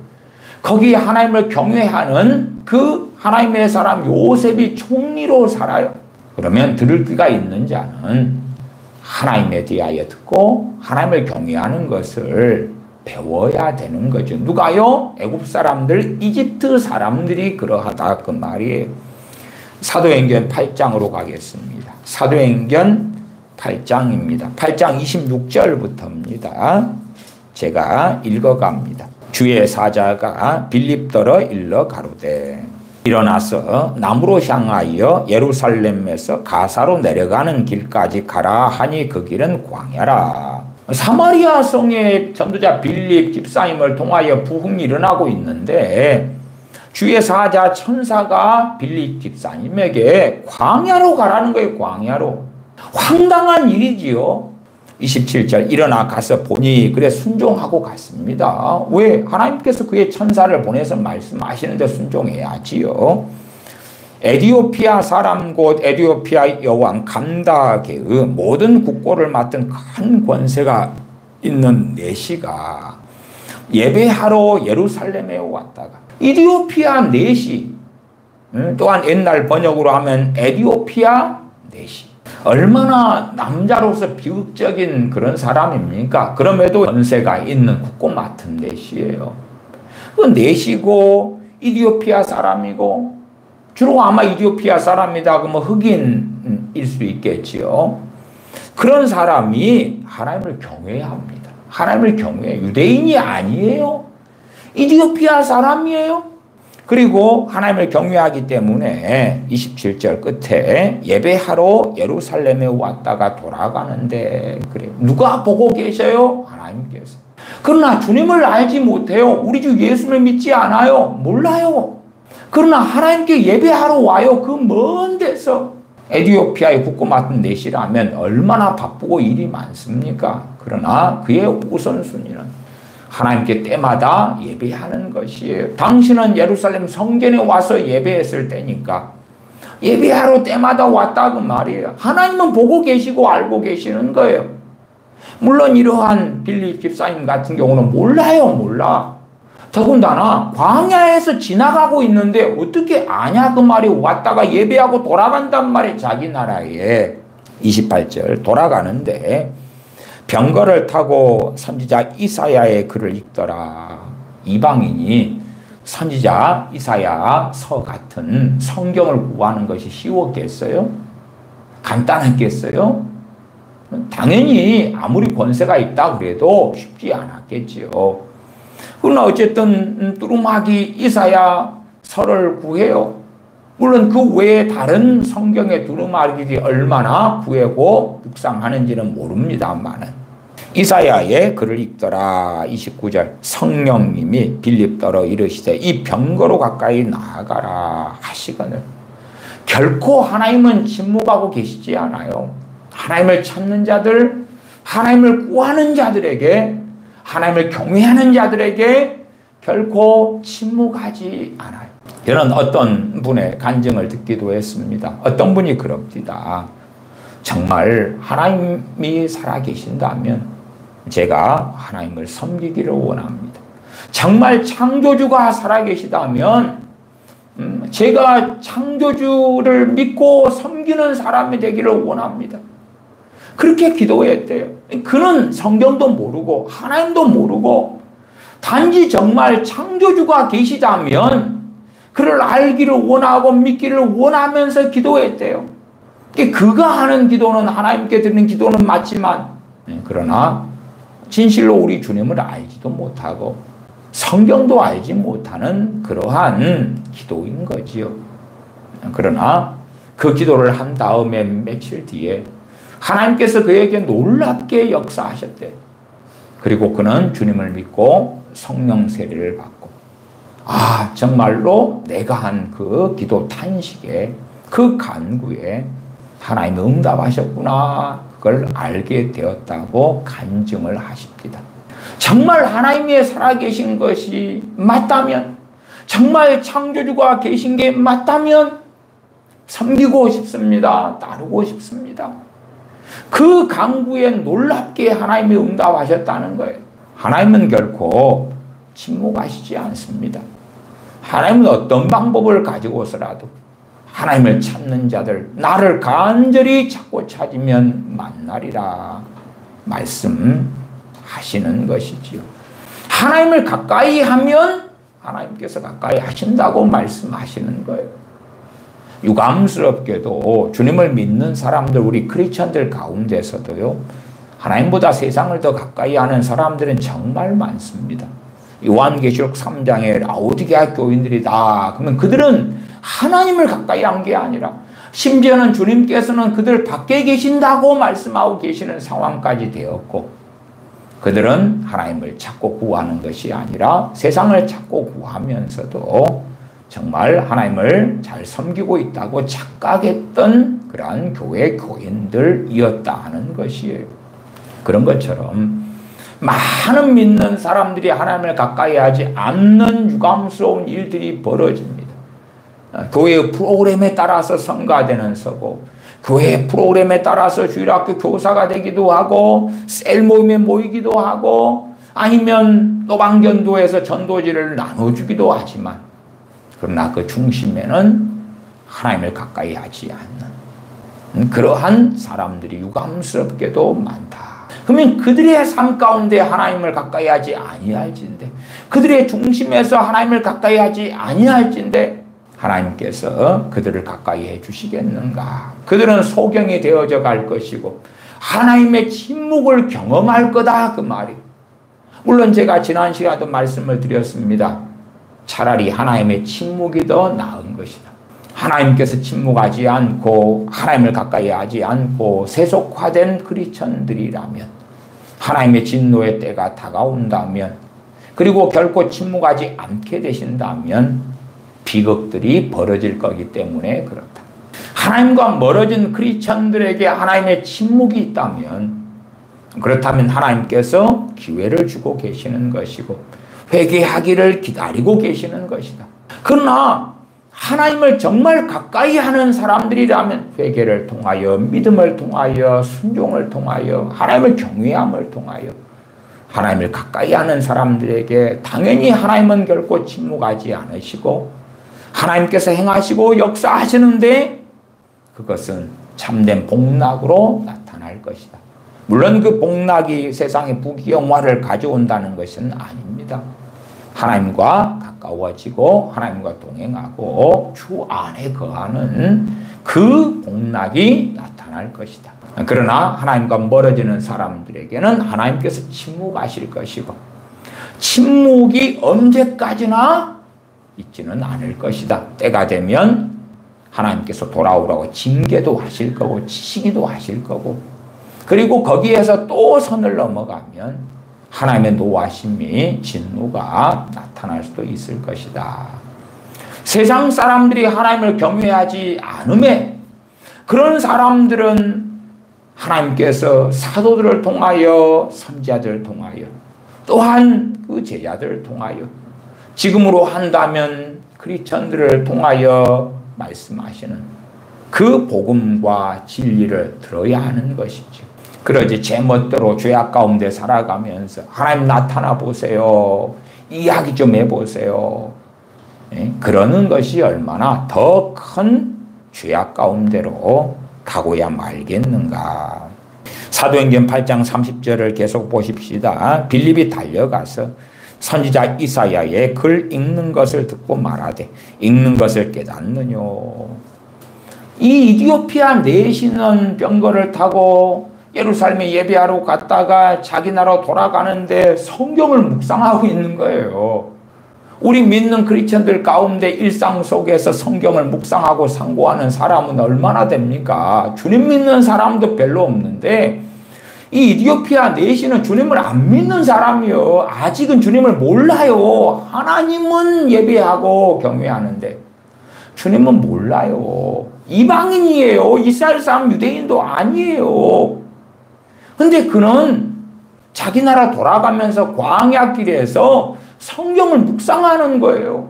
거기에 하나님을 경외하는 그 하나님의 사람 요셉이 총리로 살아요. 그러면 들을 귀가 있는 자는 하나님에 대하여 듣고 하나님을 경외하는 것을 배워야 되는 거죠. 누가요? 애굽 사람들, 이집트 사람들이 그러하다, 그 말이에요. 사도행전 8장으로 가겠습니다. 사도행전 8장입니다. 8장 26절부터입니다. 제가 읽어갑니다. 주의 사자가 빌립더러 일러 가로되 일어나서 남으로 향하여 예루살렘에서 가사로 내려가는 길까지 가라 하니 그 길은 광야라. 사마리아 성의 전도자 빌립 집사님을 통하여 부흥이 일어나고 있는데 주의 사자 천사가 빌립 집사님에게 광야로 가라는 거예요. 광야로. 황당한 일이지요. 27절 일어나 가서 보니 그래 순종하고 갔습니다. 왜? 하나님께서 그의 천사를 보내서 말씀하시는데 순종해야지요. 에디오피아 사람 곧 에디오피아 여왕 감다게의 모든 국고를 맡은 큰 권세가 있는 내시가 예배하러 예루살렘에 왔다가 이디오피아 내시, 또한 옛날 번역으로 하면 에디오피아 내시, 얼마나 남자로서 비극적인 그런 사람입니까? 그럼에도 권세가 있는 국고 맡은 내시예요. 그 내시고 이디오피아 사람이고 주로 아마 이디오피아 사람이다 그러면 흑인일 수 있겠지요. 그런 사람이 하나님을 경외합니다. 하나님을 경외해. 유대인이 아니에요. 이디오피아 사람이에요. 그리고 하나님을 경외하기 때문에 27절 끝에 예배하러 예루살렘에 왔다가 돌아가는데 그래요. 누가 보고 계셔요? 하나님께서. 그러나 주님을 알지 못해요. 우리 주 예수를 믿지 않아요. 몰라요. 그러나 하나님께 예배하러 와요. 그 먼 데서. 에티오피아의 국고 맡은 내시라면 얼마나 바쁘고 일이 많습니까? 그러나 그의 우선순위는 하나님께 때마다 예배하는 것이에요. 당신은 예루살렘 성전에 와서 예배했을 때니까 예배하러 때마다 왔다 그 말이에요. 하나님은 보고 계시고 알고 계시는 거예요. 물론 이러한 빌립 집사님 같은 경우는 몰라요. 몰라. 더군다나 광야에서 지나가고 있는데 어떻게 아냐 그 말이 왔다가 예배하고 돌아간단 말이에요. 자기 나라에. 28절 돌아가는데 병거를 타고 선지자 이사야의 글을 읽더라. 이방인이 선지자 이사야 서 같은 성경을 구하는 것이 쉬웠겠어요? 간단했겠어요? 당연히 아무리 권세가 있다 그래도 쉽지 않았겠지요. 그러나 어쨌든 두루마기 이사야 서를 구해요. 물론 그 외에 다른 성경의 두루마기들이 얼마나 구하고 묵상하는지는 모릅니다만은 이사야의 글을 읽더라. 29절 성령님이 빌립더러 이르시되 이 병거로 가까이 나아가라 하시거늘. 결코 하나님은 침묵하고 계시지 않아요. 하나님을 찾는 자들, 하나님을 구하는 자들에게, 하나님을 경외하는 자들에게 결코 침묵하지 않아요. 저는 어떤 분의 간증을 듣기도 했습니다. 어떤 분이 그럽니다. 정말 하나님이 살아계신다면 제가 하나님을 섬기기를 원합니다. 정말 창조주가 살아계시다면 제가 창조주를 믿고 섬기는 사람이 되기를 원합니다. 그렇게 기도했대요. 그는 성경도 모르고 하나님도 모르고 단지 정말 창조주가 계시다면 그를 알기를 원하고 믿기를 원하면서 기도했대요. 그가 하는 기도는 하나님께 드리는 기도는 맞지만 그러나 진실로 우리 주님을 알지도 못하고 성경도 알지 못하는 그러한 기도인 거지요. 그러나 그 기도를 한 다음에 며칠 뒤에 하나님께서 그에게 놀랍게 역사하셨대. 그리고 그는 주님을 믿고 성령 세례를 받고 정말로 내가 한 그 기도 탄식에 그 간구에 하나님이 응답하셨구나 그걸 알게 되었다고 간증을 하십니다. 정말 하나님이 살아계신 것이 맞다면 정말 창조주가 계신 게 맞다면 섬기고 싶습니다. 따르고 싶습니다. 그 간구에 놀랍게 하나님이 응답하셨다는 거예요. 하나님은 결코 침묵하시지 않습니다. 하나님은 어떤 방법을 가지고서라도 하나님을 찾는 자들 나를 간절히 찾고 찾으면 만나리라 말씀하시는 것이지요. 하나님을 가까이 하면 하나님께서 가까이 하신다고 말씀하시는 거예요. 유감스럽게도 주님을 믿는 사람들 우리 크리스천들 가운데서도요 하나님보다 세상을 더 가까이 하는 사람들은 정말 많습니다. 요한계시록 3장에 라오디게아 교인들이다. 그러면 그들은 하나님을 가까이 한 게 아니라 심지어는 주님께서는 그들 밖에 계신다고 말씀하고 계시는 상황까지 되었고 그들은 하나님을 찾고 구하는 것이 아니라 세상을 찾고 구하면서도 정말 하나님을 잘 섬기고 있다고 착각했던 그러한 교회 교인들이었다 하는 것이에요. 그런 것처럼 많은 믿는 사람들이 하나님을 가까이 하지 않는 유감스러운 일들이 벌어집니다. 교회의 프로그램에 따라서 성가대는 서고 교회의 프로그램에 따라서 주일학교 교사가 되기도 하고 셀 모임에 모이기도 하고 아니면 노방전도에서 전도지를 나눠주기도 하지만 그러나 그 중심에는 하나님을 가까이 하지 않는 그러한 사람들이 유감스럽게도 많다. 그러면 그들의 삶 가운데 하나님을 가까이 하지 아니할진데 그들의 중심에서 하나님을 가까이 하지 아니할진데 하나님께서 그들을 가까이 해 주시겠는가? 그들은 소경이 되어져 갈 것이고 하나님의 침묵을 경험할 거다 그 말이. 물론 제가 지난 시간에도 말씀을 드렸습니다. 차라리 하나님의 침묵이 더 나은 것이다. 하나님께서 침묵하지 않고 하나님을 가까이 하지 않고 세속화된 크리스천들이라면 하나님의 진노의 때가 다가온다면 그리고 결코 침묵하지 않게 되신다면 비극들이 벌어질 거기 때문에 그렇다. 하나님과 멀어진 크리스천들에게 하나님의 침묵이 있다면 그렇다면 하나님께서 기회를 주고 계시는 것이고 회개하기를 기다리고 계시는 것이다. 그러나 하나님을 정말 가까이 하는 사람들이라면 회개를 통하여 믿음을 통하여 순종을 통하여 하나님을 경외함을 통하여 하나님을 가까이 하는 사람들에게 당연히 하나님은 결코 침묵하지 않으시고 하나님께서 행하시고 역사하시는데 그것은 참된 복락으로 나타날 것이다. 물론 그 복락이 세상의 부귀영화를 가져온다는 것은 아닙니다. 하나님과 가까워지고 하나님과 동행하고 주 안에 거하는 그 복락이 나타날 것이다. 그러나 하나님과 멀어지는 사람들에게는 하나님께서 침묵하실 것이고 침묵이 언제까지나 있지는 않을 것이다. 때가 되면 하나님께서 돌아오라고 징계도 하실 거고 치시기도 하실 거고 그리고 거기에서 또 선을 넘어가면 하나님의 노하심이 진노가 나타날 수도 있을 것이다. 세상 사람들이 하나님을 경외하지 않음에 그런 사람들은 하나님께서 사도들을 통하여 선지자들을 통하여 또한 그 제자들을 통하여 지금으로 한다면 크리스천들을 통하여 말씀하시는 그 복음과 진리를 들어야 하는 것이죠. 그러지 제멋대로 죄악 가운데 살아가면서 하나님 나타나 보세요. 이야기 좀 해보세요. 그러는 것이 얼마나 더 큰 죄악 가운데로 가고야 말겠는가. 사도행전 8장 30절을 계속 보십시다. 빌립이 달려가서 선지자 이사야의 글 읽는 것을 듣고 말하되 읽는 것을 깨닫느뇨. 이 이디오피아 내시는 병거를 타고 예루살렘에 예배하러 갔다가 자기 나라로 돌아가는데 성경을 묵상하고 있는 거예요. 우리 믿는 크리스천들 가운데 일상 속에서 성경을 묵상하고 상고하는 사람은 얼마나 됩니까? 주님 믿는 사람도 별로 없는데 이 이디오피아 내시는 주님을 안 믿는 사람이요. 아직은 주님을 몰라요. 하나님은 예배하고 경외하는데 주님은 몰라요. 이방인이에요. 이스라엘 사람 유대인도 아니에요. 근데 그는 자기 나라 돌아가면서 광야길에서 성경을 묵상하는 거예요.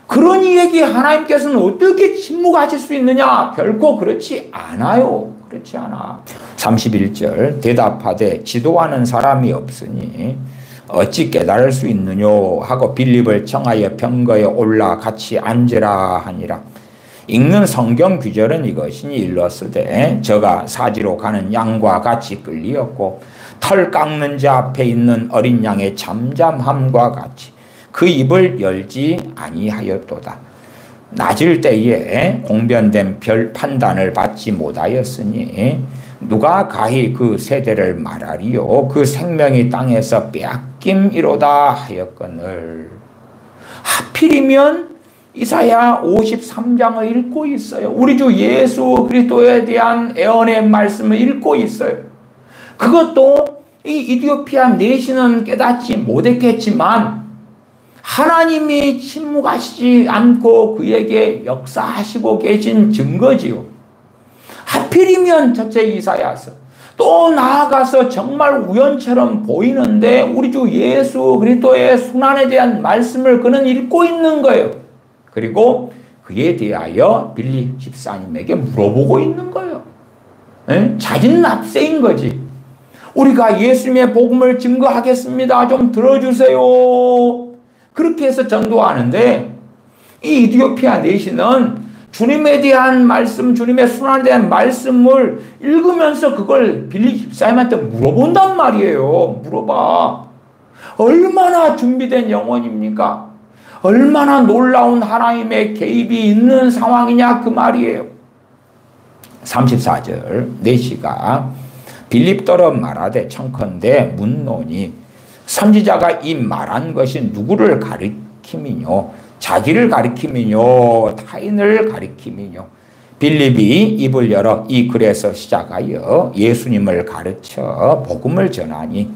그런 이에게 하나님께서는 어떻게 침묵하실 수 있느냐? 결코 그렇지 않아요. 그렇지 않아. 31절 대답하되 지도하는 사람이 없으니 어찌 깨달을 수 있느뇨 하고 빌립을 청하여 병거에 올라 같이 앉으라 하니라. 읽는 성경 귀절은 이것이니 일렀으되 저가 사지로 가는 양과 같이 끌리었고 털 깎는 자 앞에 있는 어린 양의 잠잠함과 같이 그 입을 열지 아니하였도다. 낮을 때에 공변된 별 판단을 받지 못하였으니 누가 가히 그 세대를 말하리요. 그 생명이 땅에서 빼앗김이로다 하였거늘. 하필이면 이사야 53장을 읽고 있어요. 우리 주 예수 그리스도에 대한 예언의 말씀을 읽고 있어요. 그것도 이 이디오피아 내시는 깨닫지 못했겠지만 하나님이 침묵하시지 않고 그에게 역사하시고 계신 증거지요. 하필이면 첫째 이사야서 또 나아가서 정말 우연처럼 보이는데 우리 주 예수 그리스도의 순환에 대한 말씀을 그는 읽고 있는 거예요. 그리고 그에 대하여 빌립 집사님에게 물어보고 있는 거예요. 자진 납세인 거지. 우리가 예수님의 복음을 증거하겠습니다. 좀 들어주세요. 그렇게 해서 전도하는데 이 이디오피아 내시는 주님에 대한 말씀, 주님의 순환에 대한 말씀을 읽으면서 그걸 빌립 집사님한테 물어본단 말이에요. 물어봐. 얼마나 준비된 영혼입니까? 얼마나 놀라운 하나님의 개입이 있는 상황이냐 그 말이에요. 34절 내시가 빌립더러 말하되 청컨대 묻노니 선지자가 이 말한 것이 누구를 가리킴이뇨? 자기를 가리킴이뇨? 타인을 가리킴이뇨? 빌립이 입을 열어 이 글에서 시작하여 예수님을 가르쳐 복음을 전하니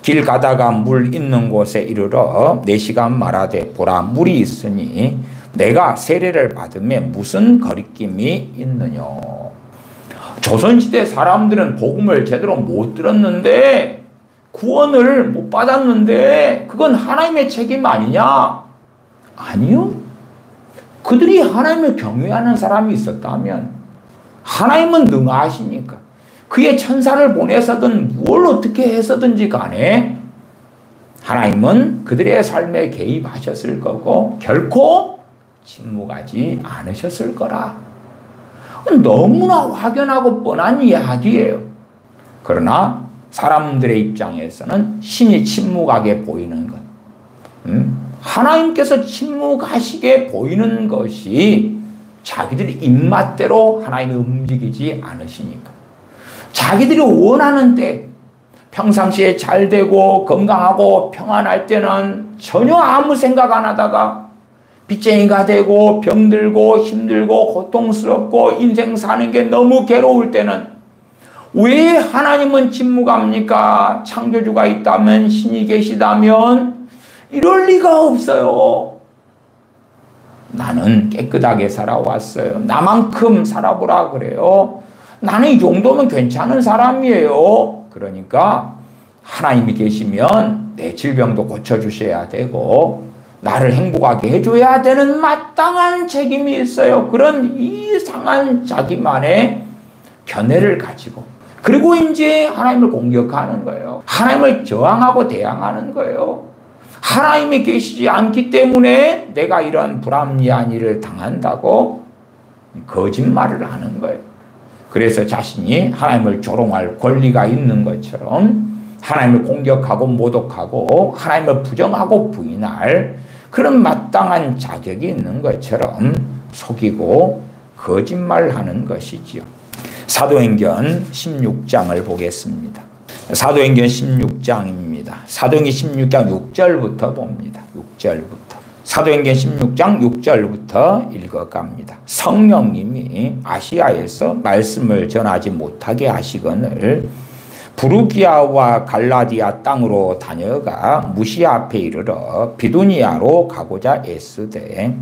길 가다가 물 있는 곳에 이르러 내시가 말하되 보라 물이 있으니 내가 세례를 받음에 무슨 거리낌이 있느냐. 조선시대 사람들은 복음을 제대로 못 들었는데 구원을 못 받았는데 그건 하나님의 책임 아니냐? 아니요. 그들이 하나님을 경외하는 사람이 있었다면 하나님은 능하시니까 그의 천사를 보내서든 뭘 어떻게 해서든지 간에 하나님은 그들의 삶에 개입하셨을 거고 결코 침묵하지 않으셨을 거라. 너무나 확연하고 뻔한 이야기예요. 그러나 사람들의 입장에서는 신이 침묵하게 보이는 것, 하나님께서 침묵하시게 보이는 것이 자기들의 입맛대로 하나님이 움직이지 않으시니까 자기들이 원하는 때 평상시에 잘 되고 건강하고 평안할 때는 전혀 아무 생각 안 하다가 빚쟁이가 되고 병들고 힘들고 고통스럽고 인생 사는 게 너무 괴로울 때는 왜 하나님은 침묵합니까? 창조주가 있다면 신이 계시다면 이럴 리가 없어요. 나는 깨끗하게 살아왔어요. 나만큼 살아보라 그래요. 나는 이 정도면 괜찮은 사람이에요. 그러니까 하나님이 계시면 내 질병도 고쳐주셔야 되고 나를 행복하게 해줘야 되는 마땅한 책임이 있어요. 그런 이상한 자기만의 견해를 가지고 그리고 이제 하나님을 공격하는 거예요. 하나님을 저항하고 대항하는 거예요. 하나님이 계시지 않기 때문에 내가 이런 불합리한 일을 당한다고 거짓말을 하는 거예요. 그래서 자신이 하나님을 조롱할 권리가 있는 것처럼 하나님을 공격하고 모독하고 하나님을 부정하고 부인할 그런 마땅한 자격이 있는 것처럼 속이고 거짓말하는 것이지요. 사도행전 16장을 보겠습니다. 사도행전 16장입니다. 사도행전 16장 6절부터 봅니다. 6절부터. 사도행전 16장 6절부터 읽어갑니다. 성령님이 아시아에서 말씀을 전하지 못하게 하시거늘 부르기아와 갈라디아 땅으로 다녀가 무시아 앞에 이르러 비두니아로 가고자 애쓰되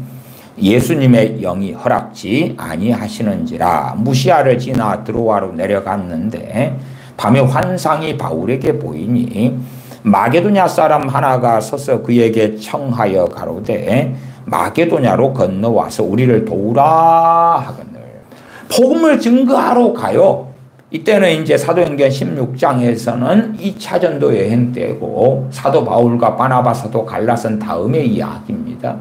예수님의 영이 허락지 아니하시는지라 무시아를 지나 드로아로 내려갔는데 밤에 환상이 바울에게 보이니 마게도냐 사람 하나가 서서 그에게 청하여 가로되 마게도냐로 건너와서 우리를 도우라 하거늘. 복음을 증거하러 가요. 이때는 이제 사도행전 16장에서는 2차 전도 여행 때고 사도 바울과 바나바 사도 갈라선 다음의 이야기입니다.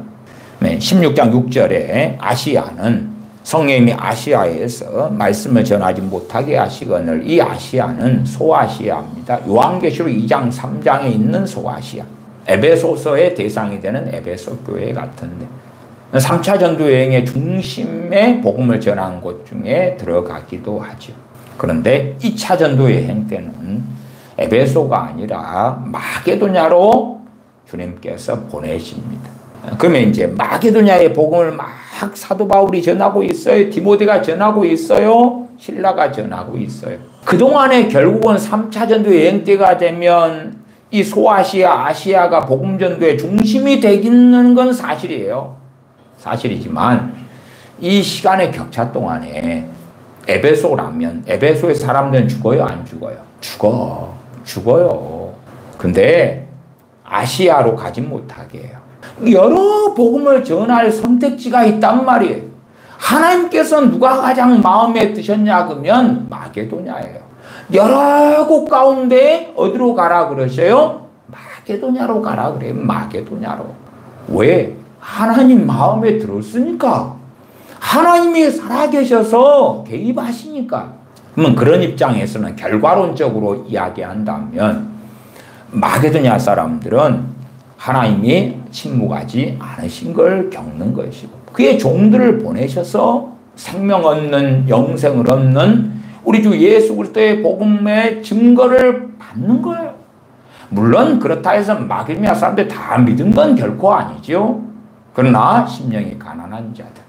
16장 6절에 아시아는 성령님이 아시아에서 말씀을 전하지 못하게 하시거늘 이 아시아는 소아시아입니다. 요한계시록 2장 3장에 있는 소아시아. 에베소서의 대상이 되는 에베소 교회 같은데 3차 전도 여행의 중심에 복음을 전한 곳 중에 들어가기도 하죠. 그런데 2차 전도 여행 때는 에베소가 아니라 마게도냐로 주님께서 보내십니다. 그러면 이제 마게도냐의 복음을 막 사도 바울이 전하고 있어요. 디모데가 전하고 있어요. 실라가 전하고 있어요. 그동안에 결국은 3차 전도 여행 때가 되면 이 소아시아, 아시아가 복음 전도의 중심이 되기는 건 사실이에요. 사실이지만 이 시간의 격차 동안에 에베소라면 에베소의 사람들은 죽어요, 안 죽어요? 죽어요. 근데 아시아로 가지 못하게 해요. 여러 복음을 전할 선택지가 있단 말이에요. 하나님께서 누가 가장 마음에 드셨냐 그러면 마게도냐예요. 여러 곳 가운데 어디로 가라 그러셔요? 마게도냐로 가라 그래요. 마게도냐로. 왜? 하나님 마음에 들었으니까. 하나님이 살아계셔서 개입하시니까. 그러면 그런 입장에서는 결과론적으로 이야기한다면 마게도냐 사람들은 하나님이 침묵하지 않으신 걸 겪는 것이고 그의 종들을 보내셔서 생명 얻는 영생을 얻는 우리 주 예수 그리스도의 복음의 증거를 받는 거예요. 물론 그렇다 해서 마게도냐 사람들 다 믿은 건 결코 아니죠. 그러나 심령이 가난한 자들,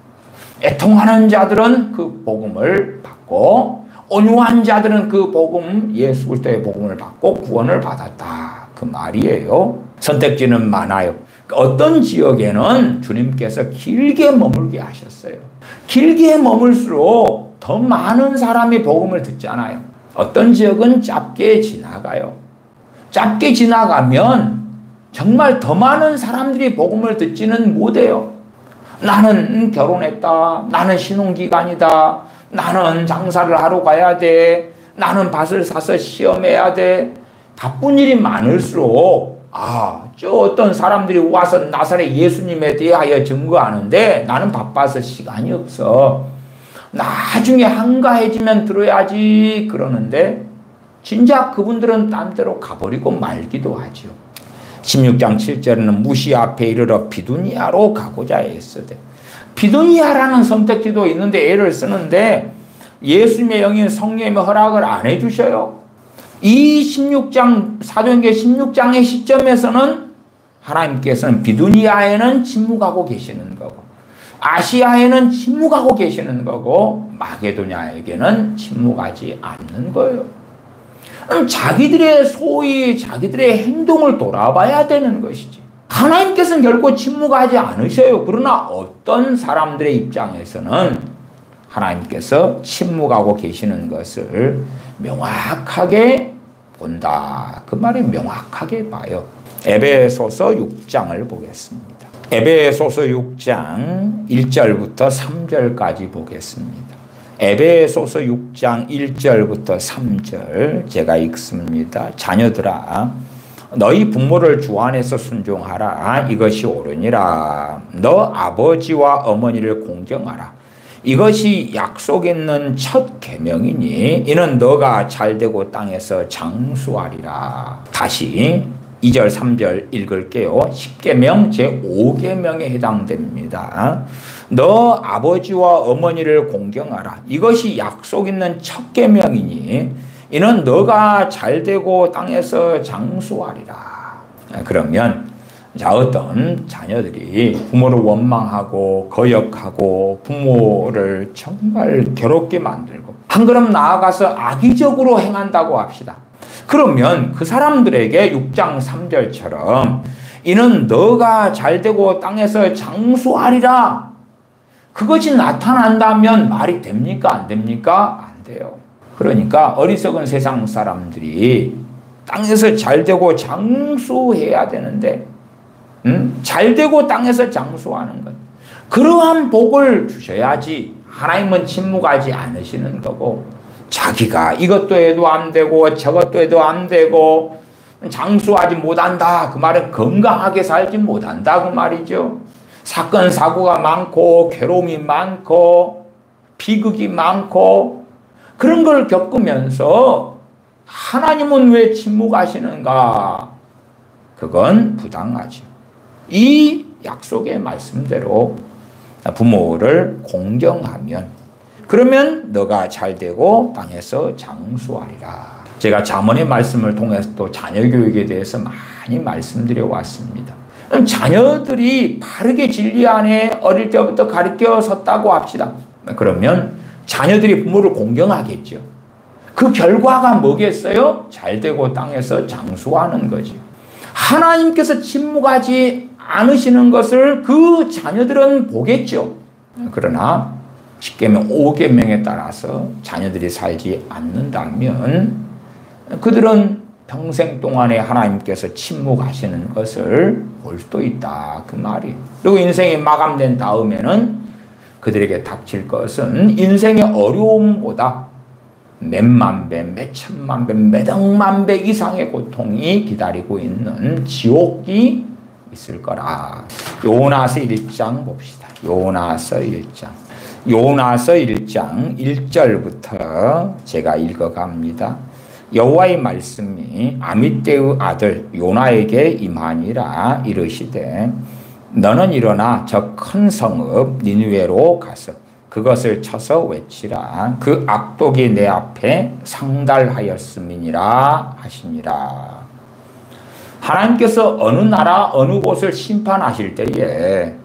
애통하는 자들은 그 복음을 받고 온유한 자들은 그 복음, 예수 그리스도의 복음을 받고 구원을 받았다. 그 말이에요. 선택지는 많아요. 어떤 지역에는 주님께서 길게 머물게 하셨어요. 길게 머물수록 더 많은 사람이 복음을 듣잖아요. 어떤 지역은 짧게 지나가요. 짧게 지나가면 정말 더 많은 사람들이 복음을 듣지는 못해요. 나는 결혼했다. 나는 신혼기간이다. 나는 장사를 하러 가야 돼. 나는 밭을 사서 시험해야 돼. 바쁜 일이 많을수록 저 어떤 사람들이 와서 나사렛 예수님에 대하여 증거하는데 나는 바빠서 시간이 없어. 나중에 한가해지면 들어야지 그러는데 진짜 그분들은 딴 데로 가버리고 말기도 하죠. 16장 7절에는 무시아 앞에 이르러 비두니아로 가고자 애쓰되 비두니아라는 선택지도 있는데 애를 쓰는데 예수님의 영이 성령님의 허락을 안 해주셔요. 이 16장 사도행전 16장의 시점에서는 하나님께서는 비두니아에는 침묵하고 계시는 거고 아시아에는 침묵하고 계시는 거고 마게도냐에게는 침묵하지 않는 거예요. 자기들의 소위 자기들의 행동을 돌아봐야 되는 것이지. 하나님께서는 결코 침묵하지 않으셔요. 그러나 어떤 사람들의 입장에서는 하나님께서 침묵하고 계시는 것을 명확하게 본다. 그 말이 명확하게 봐요. 에베소서 6장을 보겠습니다. 에베소서 6장 1절부터 3절까지 보겠습니다. 에베소서 6장 1절부터 3절 제가 읽습니다. 자녀들아 너희 부모를 주 안에서 순종하라. 이것이 옳으니라. 너 아버지와 어머니를 공경하라. 이것이 약속 있는 첫 계명이니 이는 너가 잘되고 땅에서 장수하리라. 다시 2절 3절 읽을게요. 10계명 제5계명에 해당됩니다. 너 아버지와 어머니를 공경하라. 이것이 약속 있는 첫 계명이니 이는 너가 잘되고 땅에서 장수하리라. 그러면 어떤 자녀들이 부모를 원망하고 거역하고 부모를 정말 괴롭게 만들고 한 걸음 나아가서 악의적으로 행한다고 합시다. 그러면 그 사람들에게 6장 3절처럼 이는 너가 잘되고 땅에서 장수하리라. 그것이 나타난다면 말이 됩니까? 안 됩니까? 안 돼요. 그러니까 어리석은 세상 사람들이 땅에서 잘되고 장수해야 되는데 잘되고 땅에서 장수하는 것. 그러한 복을 주셔야지 하나님은 침묵하지 않으시는 거고 자기가 이것도 해도 안 되고 저것도 해도 안 되고 장수하지 못한다. 그 말은 건강하게 살지 못한다. 그 말이죠. 사건 사고가 많고 괴로움이 많고 비극이 많고 그런 걸 겪으면서 하나님은 왜 침묵하시는가? 그건 부당하죠. 이 약속의 말씀대로 부모를 공경하면 그러면 너가 잘되고 땅에서 장수하리라. 제가 자문의 말씀을 통해서 또 자녀 교육에 대해서 많이 말씀드려 왔습니다. 자녀들이 바르게 진리 안에 어릴 때부터 가르쳐섰다고 합시다. 그러면 자녀들이 부모를 공경하겠죠. 그 결과가 뭐겠어요? 잘되고 땅에서 장수하는 거죠. 하나님께서 침묵하지 않으시는 것을 그 자녀들은 보겠죠. 그러나 10계명 5계명에 따라서 자녀들이 살지 않는다면 그들은 평생 동안에 하나님께서 침묵하시는 것을 볼 수도 있다. 그 말이. 그리고 인생이 마감된 다음에는 그들에게 닥칠 것은 인생의 어려움보다 몇만 배, 몇천만 배, 몇억만 배 이상의 고통이 기다리고 있는 지옥이 있을 거라. 요나서 1장 봅시다. 요나서 1장. 요나서 1장 1절부터 제가 읽어갑니다. 여호와의 말씀이 아미떼의 아들 요나에게 임하니라. 이르시되 너는 일어나 저 큰 성읍 니느웨로 가서 그것을 쳐서 외치라. 그 악독이 내 앞에 상달하였음이니라 하시니라. 하나님께서 어느 나라 어느 곳을 심판하실 때에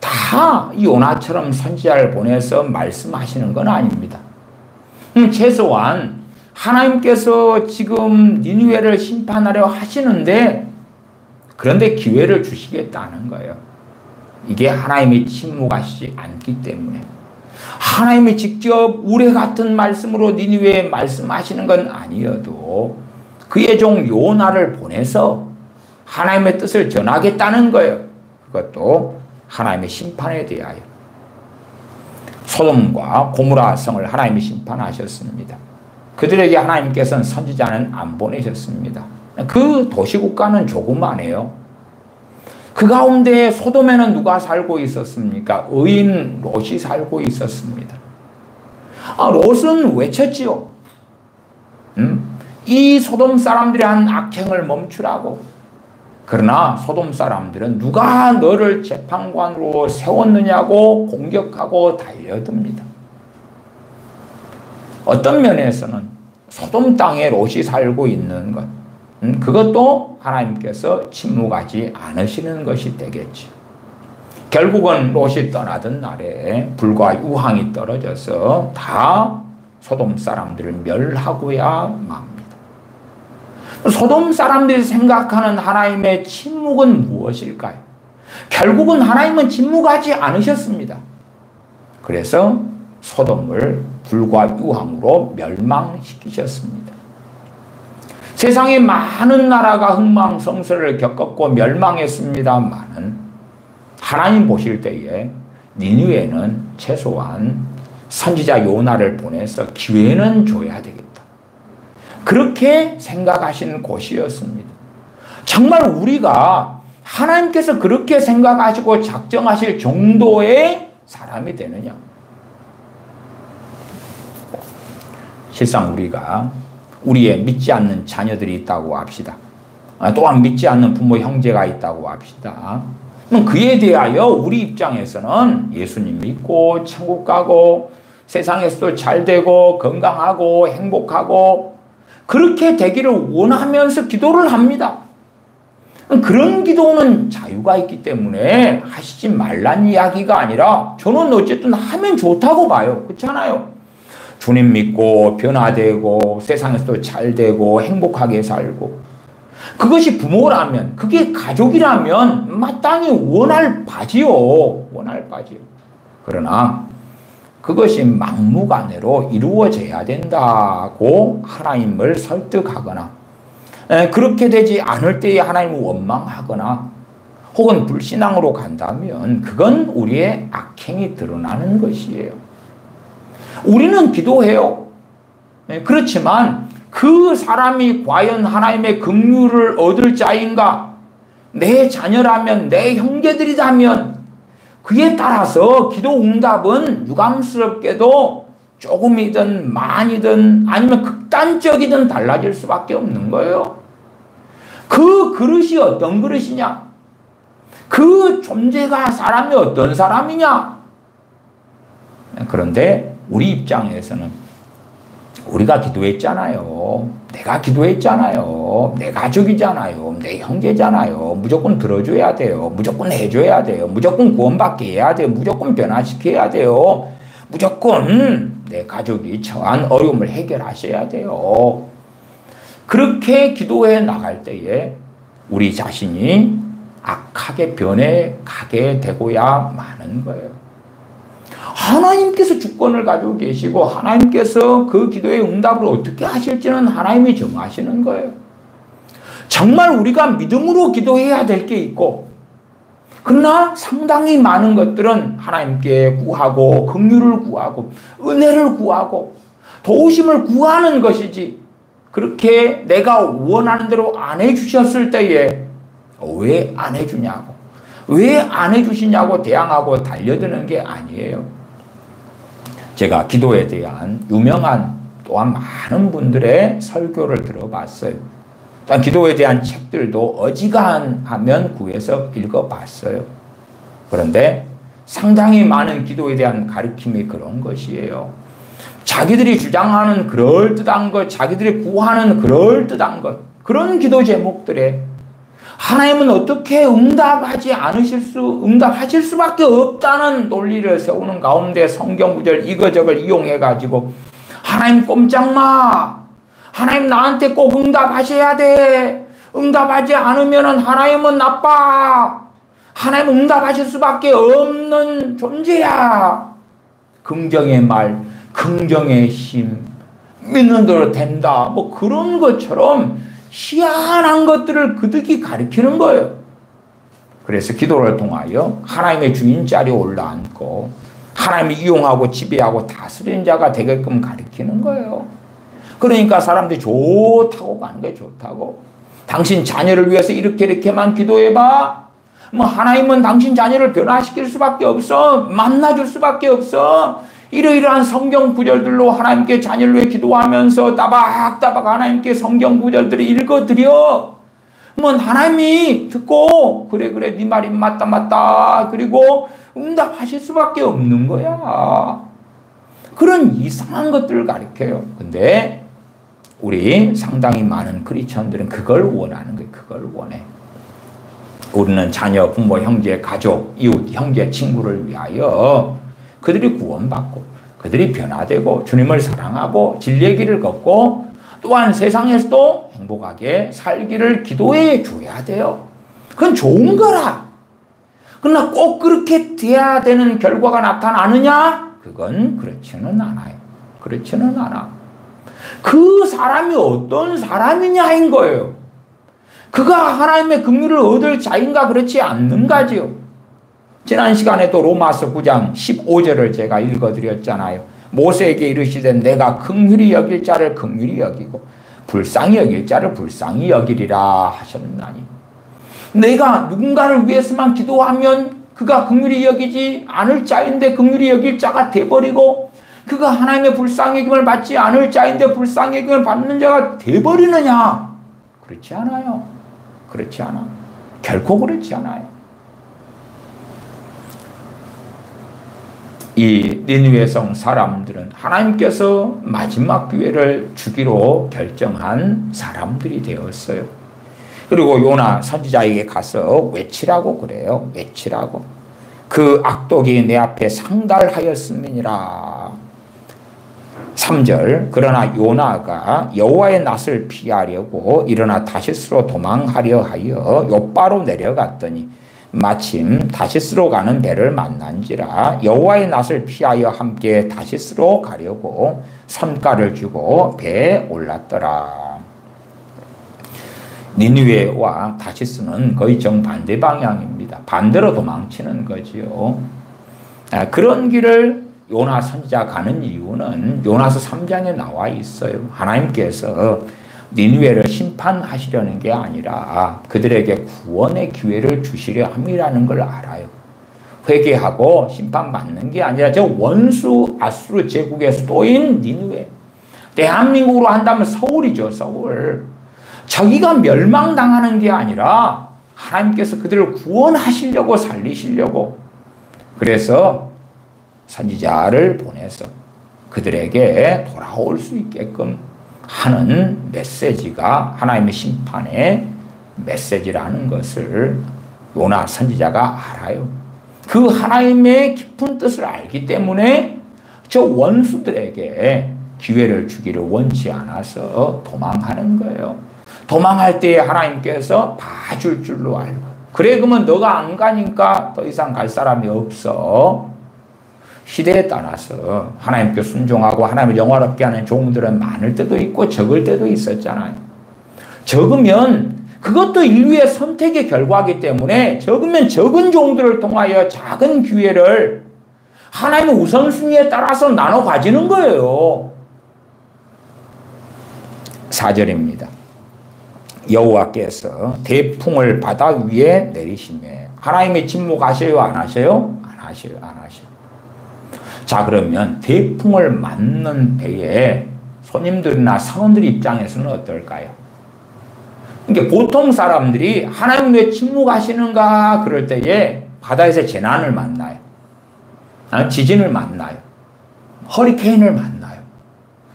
다 요나처럼 선지자를 보내서 말씀하시는 건 아닙니다. 최소한 하나님께서 지금 니느웨를 심판하려 하시는데 그런데 기회를 주시겠다는 거예요. 이게 하나님이 침묵하시지 않기 때문에. 하나님이 직접 우레 같은 말씀으로 니느웨에 말씀하시는 건 아니어도 그의 종 요나를 보내서 하나님의 뜻을 전하겠다는 거예요. 그것도 하나님의 심판에 대하여. 소돔과 고모라 성을 하나님이 심판하셨습니다. 그들에게 하나님께서는 선지자는 안 보내셨습니다. 그 도시국가는 조그마해요. 그 가운데 소돔에는 누가 살고 있었습니까? 의인 롯이 살고 있었습니다. 롯은 외쳤지요. 이 소돔 사람들이 한 악행을 멈추라고. 그러나 소돔 사람들은 누가 너를 재판관으로 세웠느냐고 공격하고 달려듭니다. 어떤 면에서는 소돔 땅에 롯이 살고 있는 것, 그것도 하나님께서 침묵하지 않으시는 것이 되겠죠. 결국은 롯이 떠나던 날에 불과 유황이 떨어져서 다 소돔 사람들을 멸하고야 맙니다. 소돔 사람들이 생각하는 하나님의 침묵은 무엇일까요? 결국은 하나님은 침묵하지 않으셨습니다. 그래서 소돔을 불과 유황으로 멸망시키셨습니다. 세상에 많은 나라가 흥망성쇠를 겪었고 멸망했습니다만은 하나님 보실 때에 니느웨는 최소한 선지자 요나를 보내서 기회는 줘야 되겠다. 그렇게 생각하시는 곳이었습니다. 정말 우리가 하나님께서 그렇게 생각하시고 작정하실 정도의 사람이 되느냐? 실상 우리가 우리의 믿지 않는 자녀들이 있다고 합시다. 또한 믿지 않는 부모 형제가 있다고 합시다. 그럼 그에 대하여 우리 입장에서는 예수님 믿고 천국 가고 세상에서도 잘 되고 건강하고 행복하고 그렇게 되기를 원하면서 기도를 합니다. 그런 기도는 자유가 있기 때문에 하시지 말란 이야기가 아니라 저는 어쨌든 하면 좋다고 봐요. 그렇잖아요. 주님 믿고 변화되고 세상에서도 잘 되고 행복하게 살고 그것이 부모라면 그게 가족이라면 마땅히 원할 바지요. 원할 바지요. 그러나 그것이 막무가내로 이루어져야 된다고 하나님을 설득하거나 그렇게 되지 않을 때에 하나님을 원망하거나 혹은 불신앙으로 간다면 그건 우리의 악행이 드러나는 것이에요. 우리는 기도해요. 그렇지만 그 사람이 과연 하나님의 긍휼을 얻을 자인가? 내 자녀라면 내 형제들이라면 그에 따라서 기도 응답은 유감스럽게도 조금이든 많이든 아니면 극단적이든 달라질 수밖에 없는 거예요. 그 그릇이 어떤 그릇이냐? 그 존재가 사람이 어떤 사람이냐? 그런데 우리 입장에서는 우리가 기도했잖아요. 내가 기도했잖아요. 내 가족이잖아요. 내 형제잖아요. 무조건 들어줘야 돼요. 무조건 해줘야 돼요. 무조건 구원받게 해야 돼요. 무조건 변화시켜야 돼요. 무조건 내 가족이 처한 어려움을 해결하셔야 돼요. 그렇게 기도해 나갈 때에 우리 자신이 악하게 변해가게 되고야 마는 거예요. 하나님께서 주권을 가지고 계시고 하나님께서 그 기도의 응답을 어떻게 하실지는 하나님이 정하시는 거예요. 정말 우리가 믿음으로 기도해야 될 게 있고 그러나 상당히 많은 것들은 하나님께 구하고 긍휼을 구하고 은혜를 구하고 도우심을 구하는 것이지 그렇게 내가 원하는 대로 안 해주셨을 때에 왜 안 해주냐고 왜 안 해주시냐고 대항하고 달려드는 게 아니에요. 제가 기도에 대한 유명한 또한 많은 분들의 설교를 들어봤어요. 또한 기도에 대한 책들도 어지간하면 구해서 읽어봤어요. 그런데 상당히 많은 기도에 대한 가르침이 그런 것이에요. 자기들이 주장하는 그럴듯한 것, 자기들이 구하는 그럴듯한 것, 그런 기도 제목들에 하나님은 어떻게 응답하실 수밖에 없다는 논리를 세우는 가운데 성경 구절 이거저걸 이용해가지고 하나님 꼼짝마 하나님 나한테 꼭 응답하셔야 돼 응답하지 않으면 하나님은 나빠 하나님 응답하실 수밖에 없는 존재야 긍정의 말 긍정의 힘 믿는 대로 된다 뭐 그런 것처럼 희한한 것들을 그득이 가리키는 거예요. 그래서 기도를 통하여 하나님의 주인 자리에 올라앉고 하나님을 이용하고 지배하고 다스리는 자가 되게끔 가리키는 거예요. 그러니까 사람들이 좋다고 가는 게 좋다고. 당신 자녀를 위해서 이렇게만 기도해봐. 뭐 하나님은 당신 자녀를 변화시킬 수밖에 없어. 만나줄 수밖에 없어. 이러이러한 성경 구절들로 하나님께 자녀를 위해 기도하면서 따박따박 하나님께 성경 구절들을 읽어드려. 뭐 하나님이 듣고 그래 네 말이 맞다 그리고 응답하실 수밖에 없는 거야. 그런 이상한 것들을 가르쳐요. 근데 우리 상당히 많은 크리스천들은 그걸 원하는 거예요. 그걸 원해. 우리는 자녀, 부모, 형제, 가족, 이웃, 형제, 친구를 위하여 그들이 구원받고 그들이 변화되고 주님을 사랑하고 진리의 길을 걷고 또한 세상에서도 행복하게 살기를 기도해 줘야 돼요. 그건 좋은 거라. 그러나 꼭 그렇게 돼야 되는 결과가 나타나느냐? 그건 그렇지는 않아요. 그렇지는 않아. 그 사람이 어떤 사람이냐인 거예요. 그가 하나님의 긍휼을 얻을 자인가 그렇지 않는가지요. 지난 시간에도 로마서 9장 15절을 제가 읽어드렸잖아요. 모세에게 이르시되 내가 긍휼히 여길 자를 긍휼히 여기고 불쌍히 여길 자를 불쌍히 여기리라 하셨나니 내가 누군가를 위해서만 기도하면 그가 긍휼히 여기지 않을 자인데 긍휼히 여길 자가 돼버리고 그가 하나님의 불쌍히 여김을 받지 않을 자인데 불쌍히 여김을 받는 자가 돼버리느냐? 그렇지 않아요. 그렇지 않아. 결코 그렇지 않아요. 이 니느웨 성 사람들은 하나님께서 마지막 기회를 주기로 결정한 사람들이 되었어요. 그리고 요나 선지자에게 가서 외치라고 그래요. 외치라고. 그 악독이 내 앞에 상달하였음이니라. 3절 그러나 요나가 여호와의 낯을 피하려고 일어나 다시스로 도망하려 하여 욥바로 내려갔더니 마침 다시스로 가는 배를 만난지라 여호와의 낯을 피하여 함께 다시스로 가려고 선가를 주고 배에 올랐더라. 니느웨와 다시스는 거의 정반대 방향입니다. 반대로 도망치는 거지요. 그런 길을 요나 선지자 가는 이유는 요나서 3장에 나와 있어요. 하나님께서 니느웨를 심판하시려는 게 아니라 그들에게 구원의 기회를 주시려 함이라는 걸 알아요. 회개하고 심판받는 게 아니라 저 원수 아수르 제국의 수도인 니느웨. 대한민국으로 한다면 서울이죠. 서울. 저기가 멸망당하는 게 아니라 하나님께서 그들을 구원하시려고 살리시려고 그래서 선지자를 보내서 그들에게 돌아올 수 있게끔 하는 메시지가 하나님의 심판의 메시지라는 것을 요나 선지자가 알아요. 그 하나님의 깊은 뜻을 알기 때문에 저 원수들에게 기회를 주기를 원치 않아서 도망하는 거예요. 도망할 때 하나님께서 봐줄 줄로 알고 그래 그러면 너가 안 가니까 더 이상 갈 사람이 없어. 시대에 따라서 하나님께 순종하고 하나님을 영화롭게 하는 종들은 많을 때도 있고 적을 때도 있었잖아요. 적으면 그것도 인류의 선택의 결과이기 때문에 적으면 적은 종들을 통하여 작은 기회를 하나님의 우선순위에 따라서 나눠 가지는 거예요. 4절입니다. 여호와께서 태풍을 바다 위에 내리시매 하나님이 침묵하셔요? 안 하셔요? 안 하셔요. 안 하셔요. 자 그러면 태풍을 맞는 배에 손님들이나 사원들 입장에서는 어떨까요? 그러니까 보통 사람들이 하나님 왜 침묵하시는가 그럴 때에 바다에서 재난을 만나요. 지진을 만나요. 허리케인을 만나요.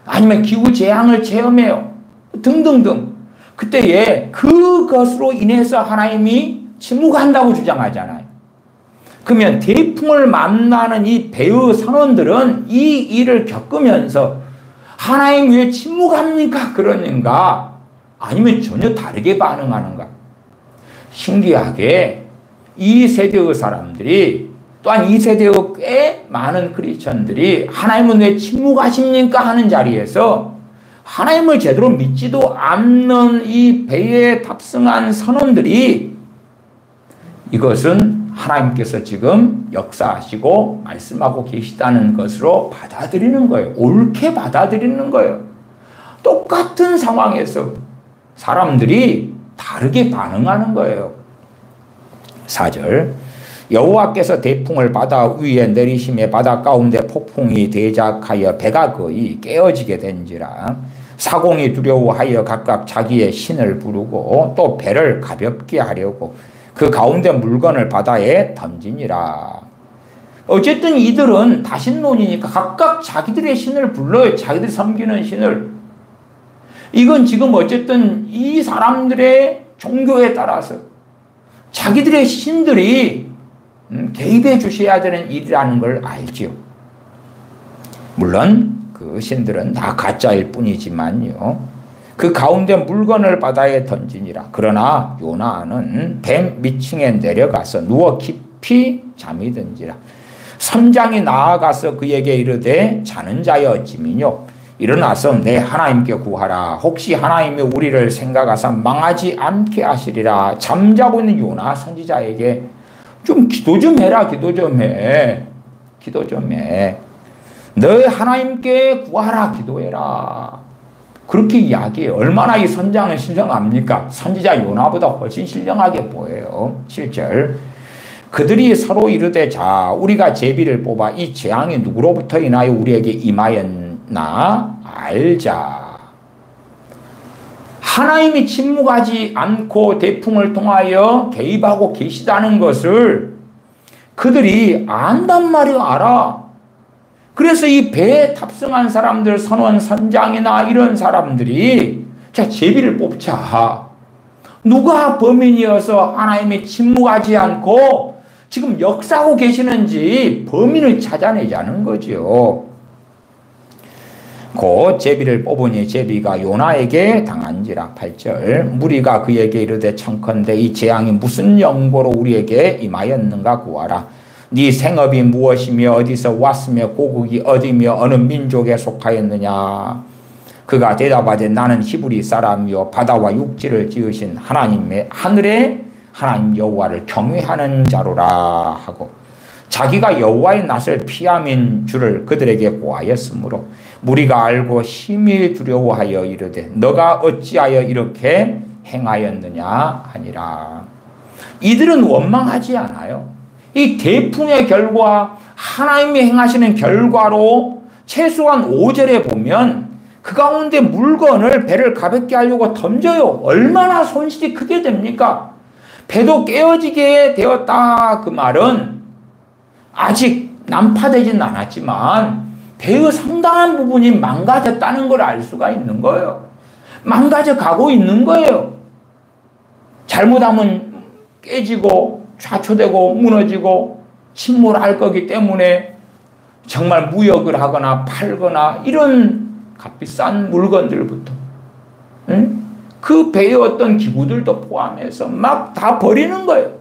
아니면 기후재앙을 체험해요. 등등등. 그때에 그것으로 인해서 하나님이 침묵한다고 주장하잖아요. 그러면 태풍을 만나는 이 배의 선원들은 이 일을 겪으면서 하나님 왜 침묵합니까? 그러는가? 아니면 전혀 다르게 반응하는가? 신기하게 이 세대의 사람들이 또한 이 세대의 꽤 많은 크리스천들이 하나님은 왜 침묵하십니까? 하는 자리에서 하나님을 제대로 믿지도 않는 이 배에 탑승한 선원들이 이것은 하나님께서 지금 역사하시고 말씀하고 계시다는 것으로 받아들이는 거예요. 옳게 받아들이는 거예요. 똑같은 상황에서 사람들이 다르게 반응하는 거예요. 4절 여호와께서 태풍을 바다 위에 내리심에 바다 가운데 폭풍이 대작하여 배가 거의 깨어지게 된지라 사공이 두려워하여 각각 자기의 신을 부르고 또 배를 가볍게 하려고 그 가운데 물건을 바다에 던지니라. 어쨌든 이들은 다신론이니까 각각 자기들의 신을 불러요. 자기들이 섬기는 신을. 이건 지금 어쨌든 이 사람들의 종교에 따라서 자기들의 신들이 개입해 주셔야 되는 일이라는 걸 알지요. 물론 그 신들은 다 가짜일 뿐이지만요. 그 가운데 물건을 바다에 던지니라. 그러나 요나는 배 밑층에 내려가서 누워 깊이 잠이 든지라. 선장이 나아가서 그에게 이르되 자는 자여 어찌미뇨 일어나서 내 하나님께 구하라. 혹시 하나님이 우리를 생각하사 망하지 않게 하시리라. 잠자고 있는 요나 선지자에게 좀 기도 좀 해라. 기도 좀 해. 기도 좀 해. 너 하나님께 구하라. 기도해라. 그렇게 이야기해요. 얼마나 이 선장은 신령합니까? 선지자 요나보다 훨씬 신령하게 보여요. 7절 그들이 서로 이르되 자 우리가 제비를 뽑아 이 재앙이 누구로부터 인하여 우리에게 임하였나 알자. 하나님이 침묵하지 않고 태풍을 통하여 개입하고 계시다는 것을 그들이 안단 말이야. 알아. 그래서 이 배에 탑승한 사람들, 선원, 선장이나 이런 사람들이 자 제비를 뽑자. 누가 범인이어서 하나님이 침묵하지 않고 지금 역사하고 계시는지 범인을 찾아내자는 거죠. 곧 제비를 뽑으니 제비가 요나에게 당한지라. 8절 무리가 그에게 이르되 청컨대 이 재앙이 무슨 영고로 우리에게 임하였는가 구하라. 네 생업이 무엇이며 어디서 왔으며 고국이 어디며 어느 민족에 속하였느냐. 그가 대답하되 나는 히브리 사람이요 바다와 육지를 지으신 하나님의 하늘의 하나님 여호와를 경외하는 자로라 하고 자기가 여호와의 낯을 피함인 줄을 그들에게 고하였으므로 무리가 알고 심히 두려워하여 이르되 너가 어찌하여 이렇게 행하였느냐 하니라. 이들은 원망하지 않아요. 이 태풍의 결과 하나님이 행하시는 결과로 최소한 5절에 보면 그 가운데 물건을 배를 가볍게 하려고 던져요. 얼마나 손실이 크게 됩니까? 배도 깨어지게 되었다. 그 말은 아직 난파되진 않았지만 배의 상당한 부분이 망가졌다는 걸 알 수가 있는 거예요. 망가져 가고 있는 거예요. 잘못하면 깨지고 좌초되고 무너지고 침몰할 거기 때문에 정말 무역을 하거나 팔거나 이런 값비싼 물건들부터 그 배의 어떤 기구들도 포함해서 막 다 버리는 거예요.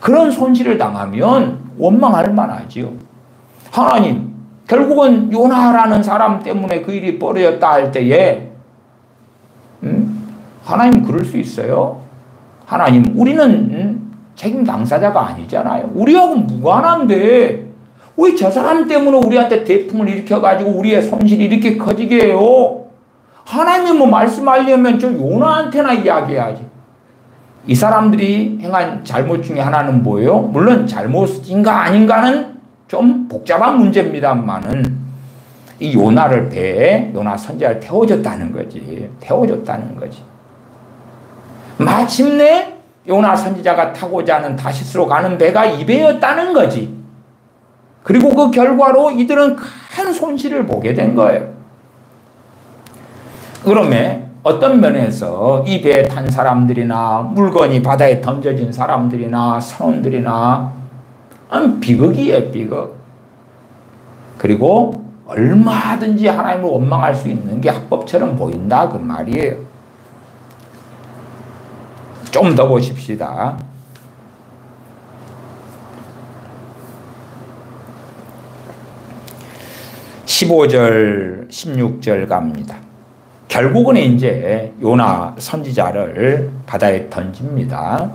그런 손실을 당하면 원망할 만하지요. 하나님 결국은 요나라는 사람 때문에 그 일이 벌어졌다 할 때에 하나님 그럴 수 있어요? 하나님 우리는 책임 당사자가 아니잖아요. 우리하고 무관한데 왜 저 사람 때문에 우리한테 태풍을 일으켜가지고 우리의 손실이 이렇게 커지게 해요? 하나님이 뭐 말씀하려면 저 요나한테나 이야기해야지. 이 사람들이 행한 잘못 중에 하나는 뭐예요? 물론 잘못인가 아닌가는 좀 복잡한 문제입니다만은 이 요나를 배에 요나 선지자를 태워줬다는 거지. 태워줬다는 거지. 마침내 요나 선지자가 타고자 하는 다시스로 가는 배가 이 배였다는 거지. 그리고 그 결과로 이들은 큰 손실을 보게 된 거예요. 그러면 어떤 면에서 이 배에 탄 사람들이나 물건이 바다에 던져진 사람들이나 선원들이나 비극이에요, 비극. 그리고 얼마든지 하나님을 원망할 수 있는 게 합법처럼 보인다 그 말이에요. 좀 더 보십시다. 15절, 16절 갑니다. 결국은 이제 요나 선지자를 바다에 던집니다.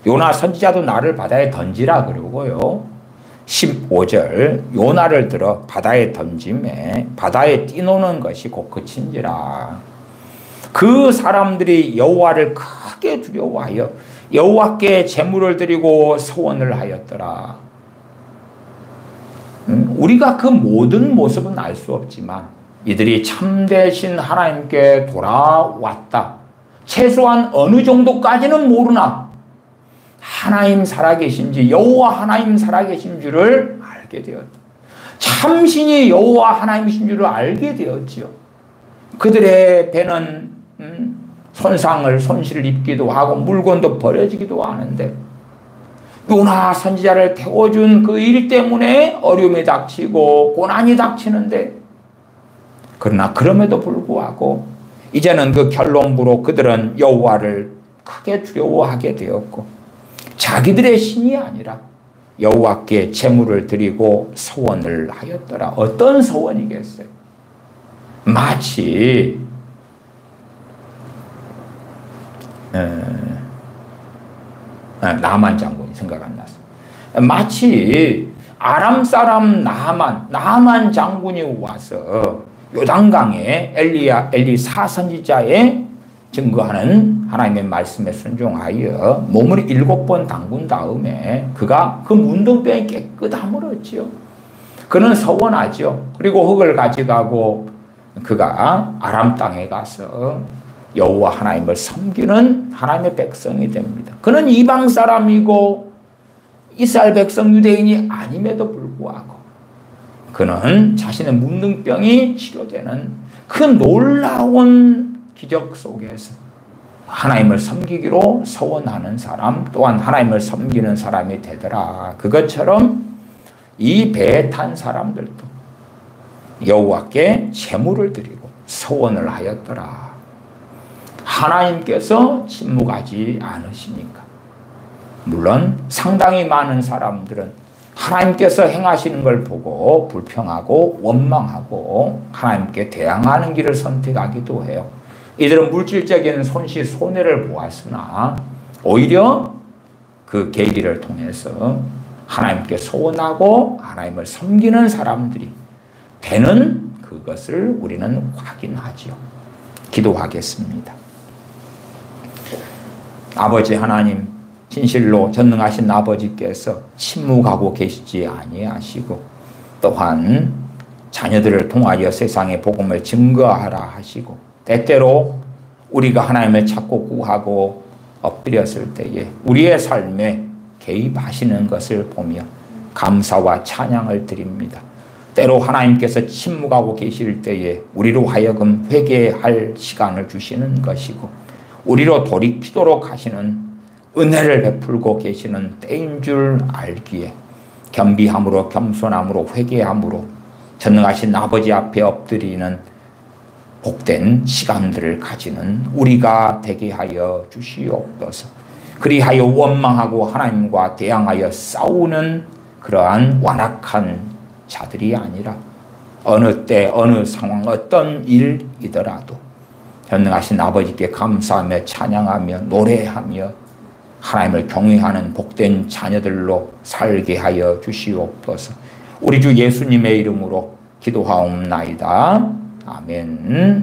요나 선지자도 나를 바다에 던지라 그러고요. 15절 요나를 들어 바다에 던짐에 바다에 뛰노는 것이 곧 그친지라. 그 사람들이 여호와를 크게 두려워하여 여호와께 제물을 드리고 소원을 하였더라. 우리가 그 모든 모습은 알 수 없지만 이들이 참되신 하나님께 돌아왔다. 최소한 어느 정도까지는 모르나 하나님 살아계신지 여호와 하나님 살아계신 줄을 알게 되었다. 참신이 여호와 하나님이신 줄을 알게 되었지요. 그들의 배는 손실을 입기도 하고 물건도 버려지기도 하는데 요나 선지자를 태워준 그 일 때문에 어려움이 닥치고 고난이 닥치는데 그러나 그럼에도 불구하고 이제는 그 결론부로 그들은 여호와를 크게 두려워하게 되었고 자기들의 신이 아니라 여호와께 제물을 드리고 소원을 하였더라. 어떤 소원이겠어요? 마치 나만 장군이 생각 안 났어. 마치 아람 사람 나만 장군이 와서 요단강에 엘리사 선지자의 증거하는 하나님의 말씀에 순종하여 몸을 7번 담근 다음에 그가 그 문둥병이 깨끗함을 얻지요. 그는 서원하죠. 그리고 흙을 가져가고 그가 아람 땅에 가서 여호와 하나님을 섬기는 하나님의 백성이 됩니다. 그는 이방 사람이고 이스라엘 백성 유대인이 아님에도 불구하고 그는 자신의 문둥병이 치료되는 그 놀라운 기적 속에서 하나님을 섬기기로 서원하는 사람, 또한 하나님을 섬기는 사람이 되더라. 그것처럼 이 배에 탄 사람들도 여호와께 제물을 드리고 서원을 하였더라. 하나님께서 침묵하지 않으십니까? 물론 상당히 많은 사람들은 하나님께서 행하시는 걸 보고 불평하고 원망하고 하나님께 대항하는 길을 선택하기도 해요. 이들은 물질적인 손실, 손해를 보았으나 오히려 그 계기를 통해서 하나님께 소원하고 하나님을 섬기는 사람들이 되는 그것을 우리는 확인하지요. 기도하겠습니다. 아버지 하나님, 진실로 전능하신 아버지께서 침묵하고 계시지 아니하시고 또한 자녀들을 통하여 세상의 복음을 증거하라 하시고 때때로 우리가 하나님을 찾고 구하고 엎드렸을 때에 우리의 삶에 개입하시는 것을 보며 감사와 찬양을 드립니다. 때로 하나님께서 침묵하고 계실 때에 우리로 하여금 회개할 시간을 주시는 것이고 우리로 돌이키도록 하시는 은혜를 베풀고 계시는 때인 줄 알기에 겸비함으로 겸손함으로 회개함으로 전능하신 아버지 앞에 엎드리는 복된 시간들을 가지는 우리가 되게 하여 주시옵소서. 그리하여 원망하고 하나님과 대항하여 싸우는 그러한 완악한 자들이 아니라 어느 때 어느 상황 어떤 일이더라도 전능하신 아버지께 감사하며 찬양하며 노래하며 하나님을 경외하는 복된 자녀들로 살게 하여 주시옵소서. 우리 주 예수님의 이름으로 기도하옵나이다. 아멘.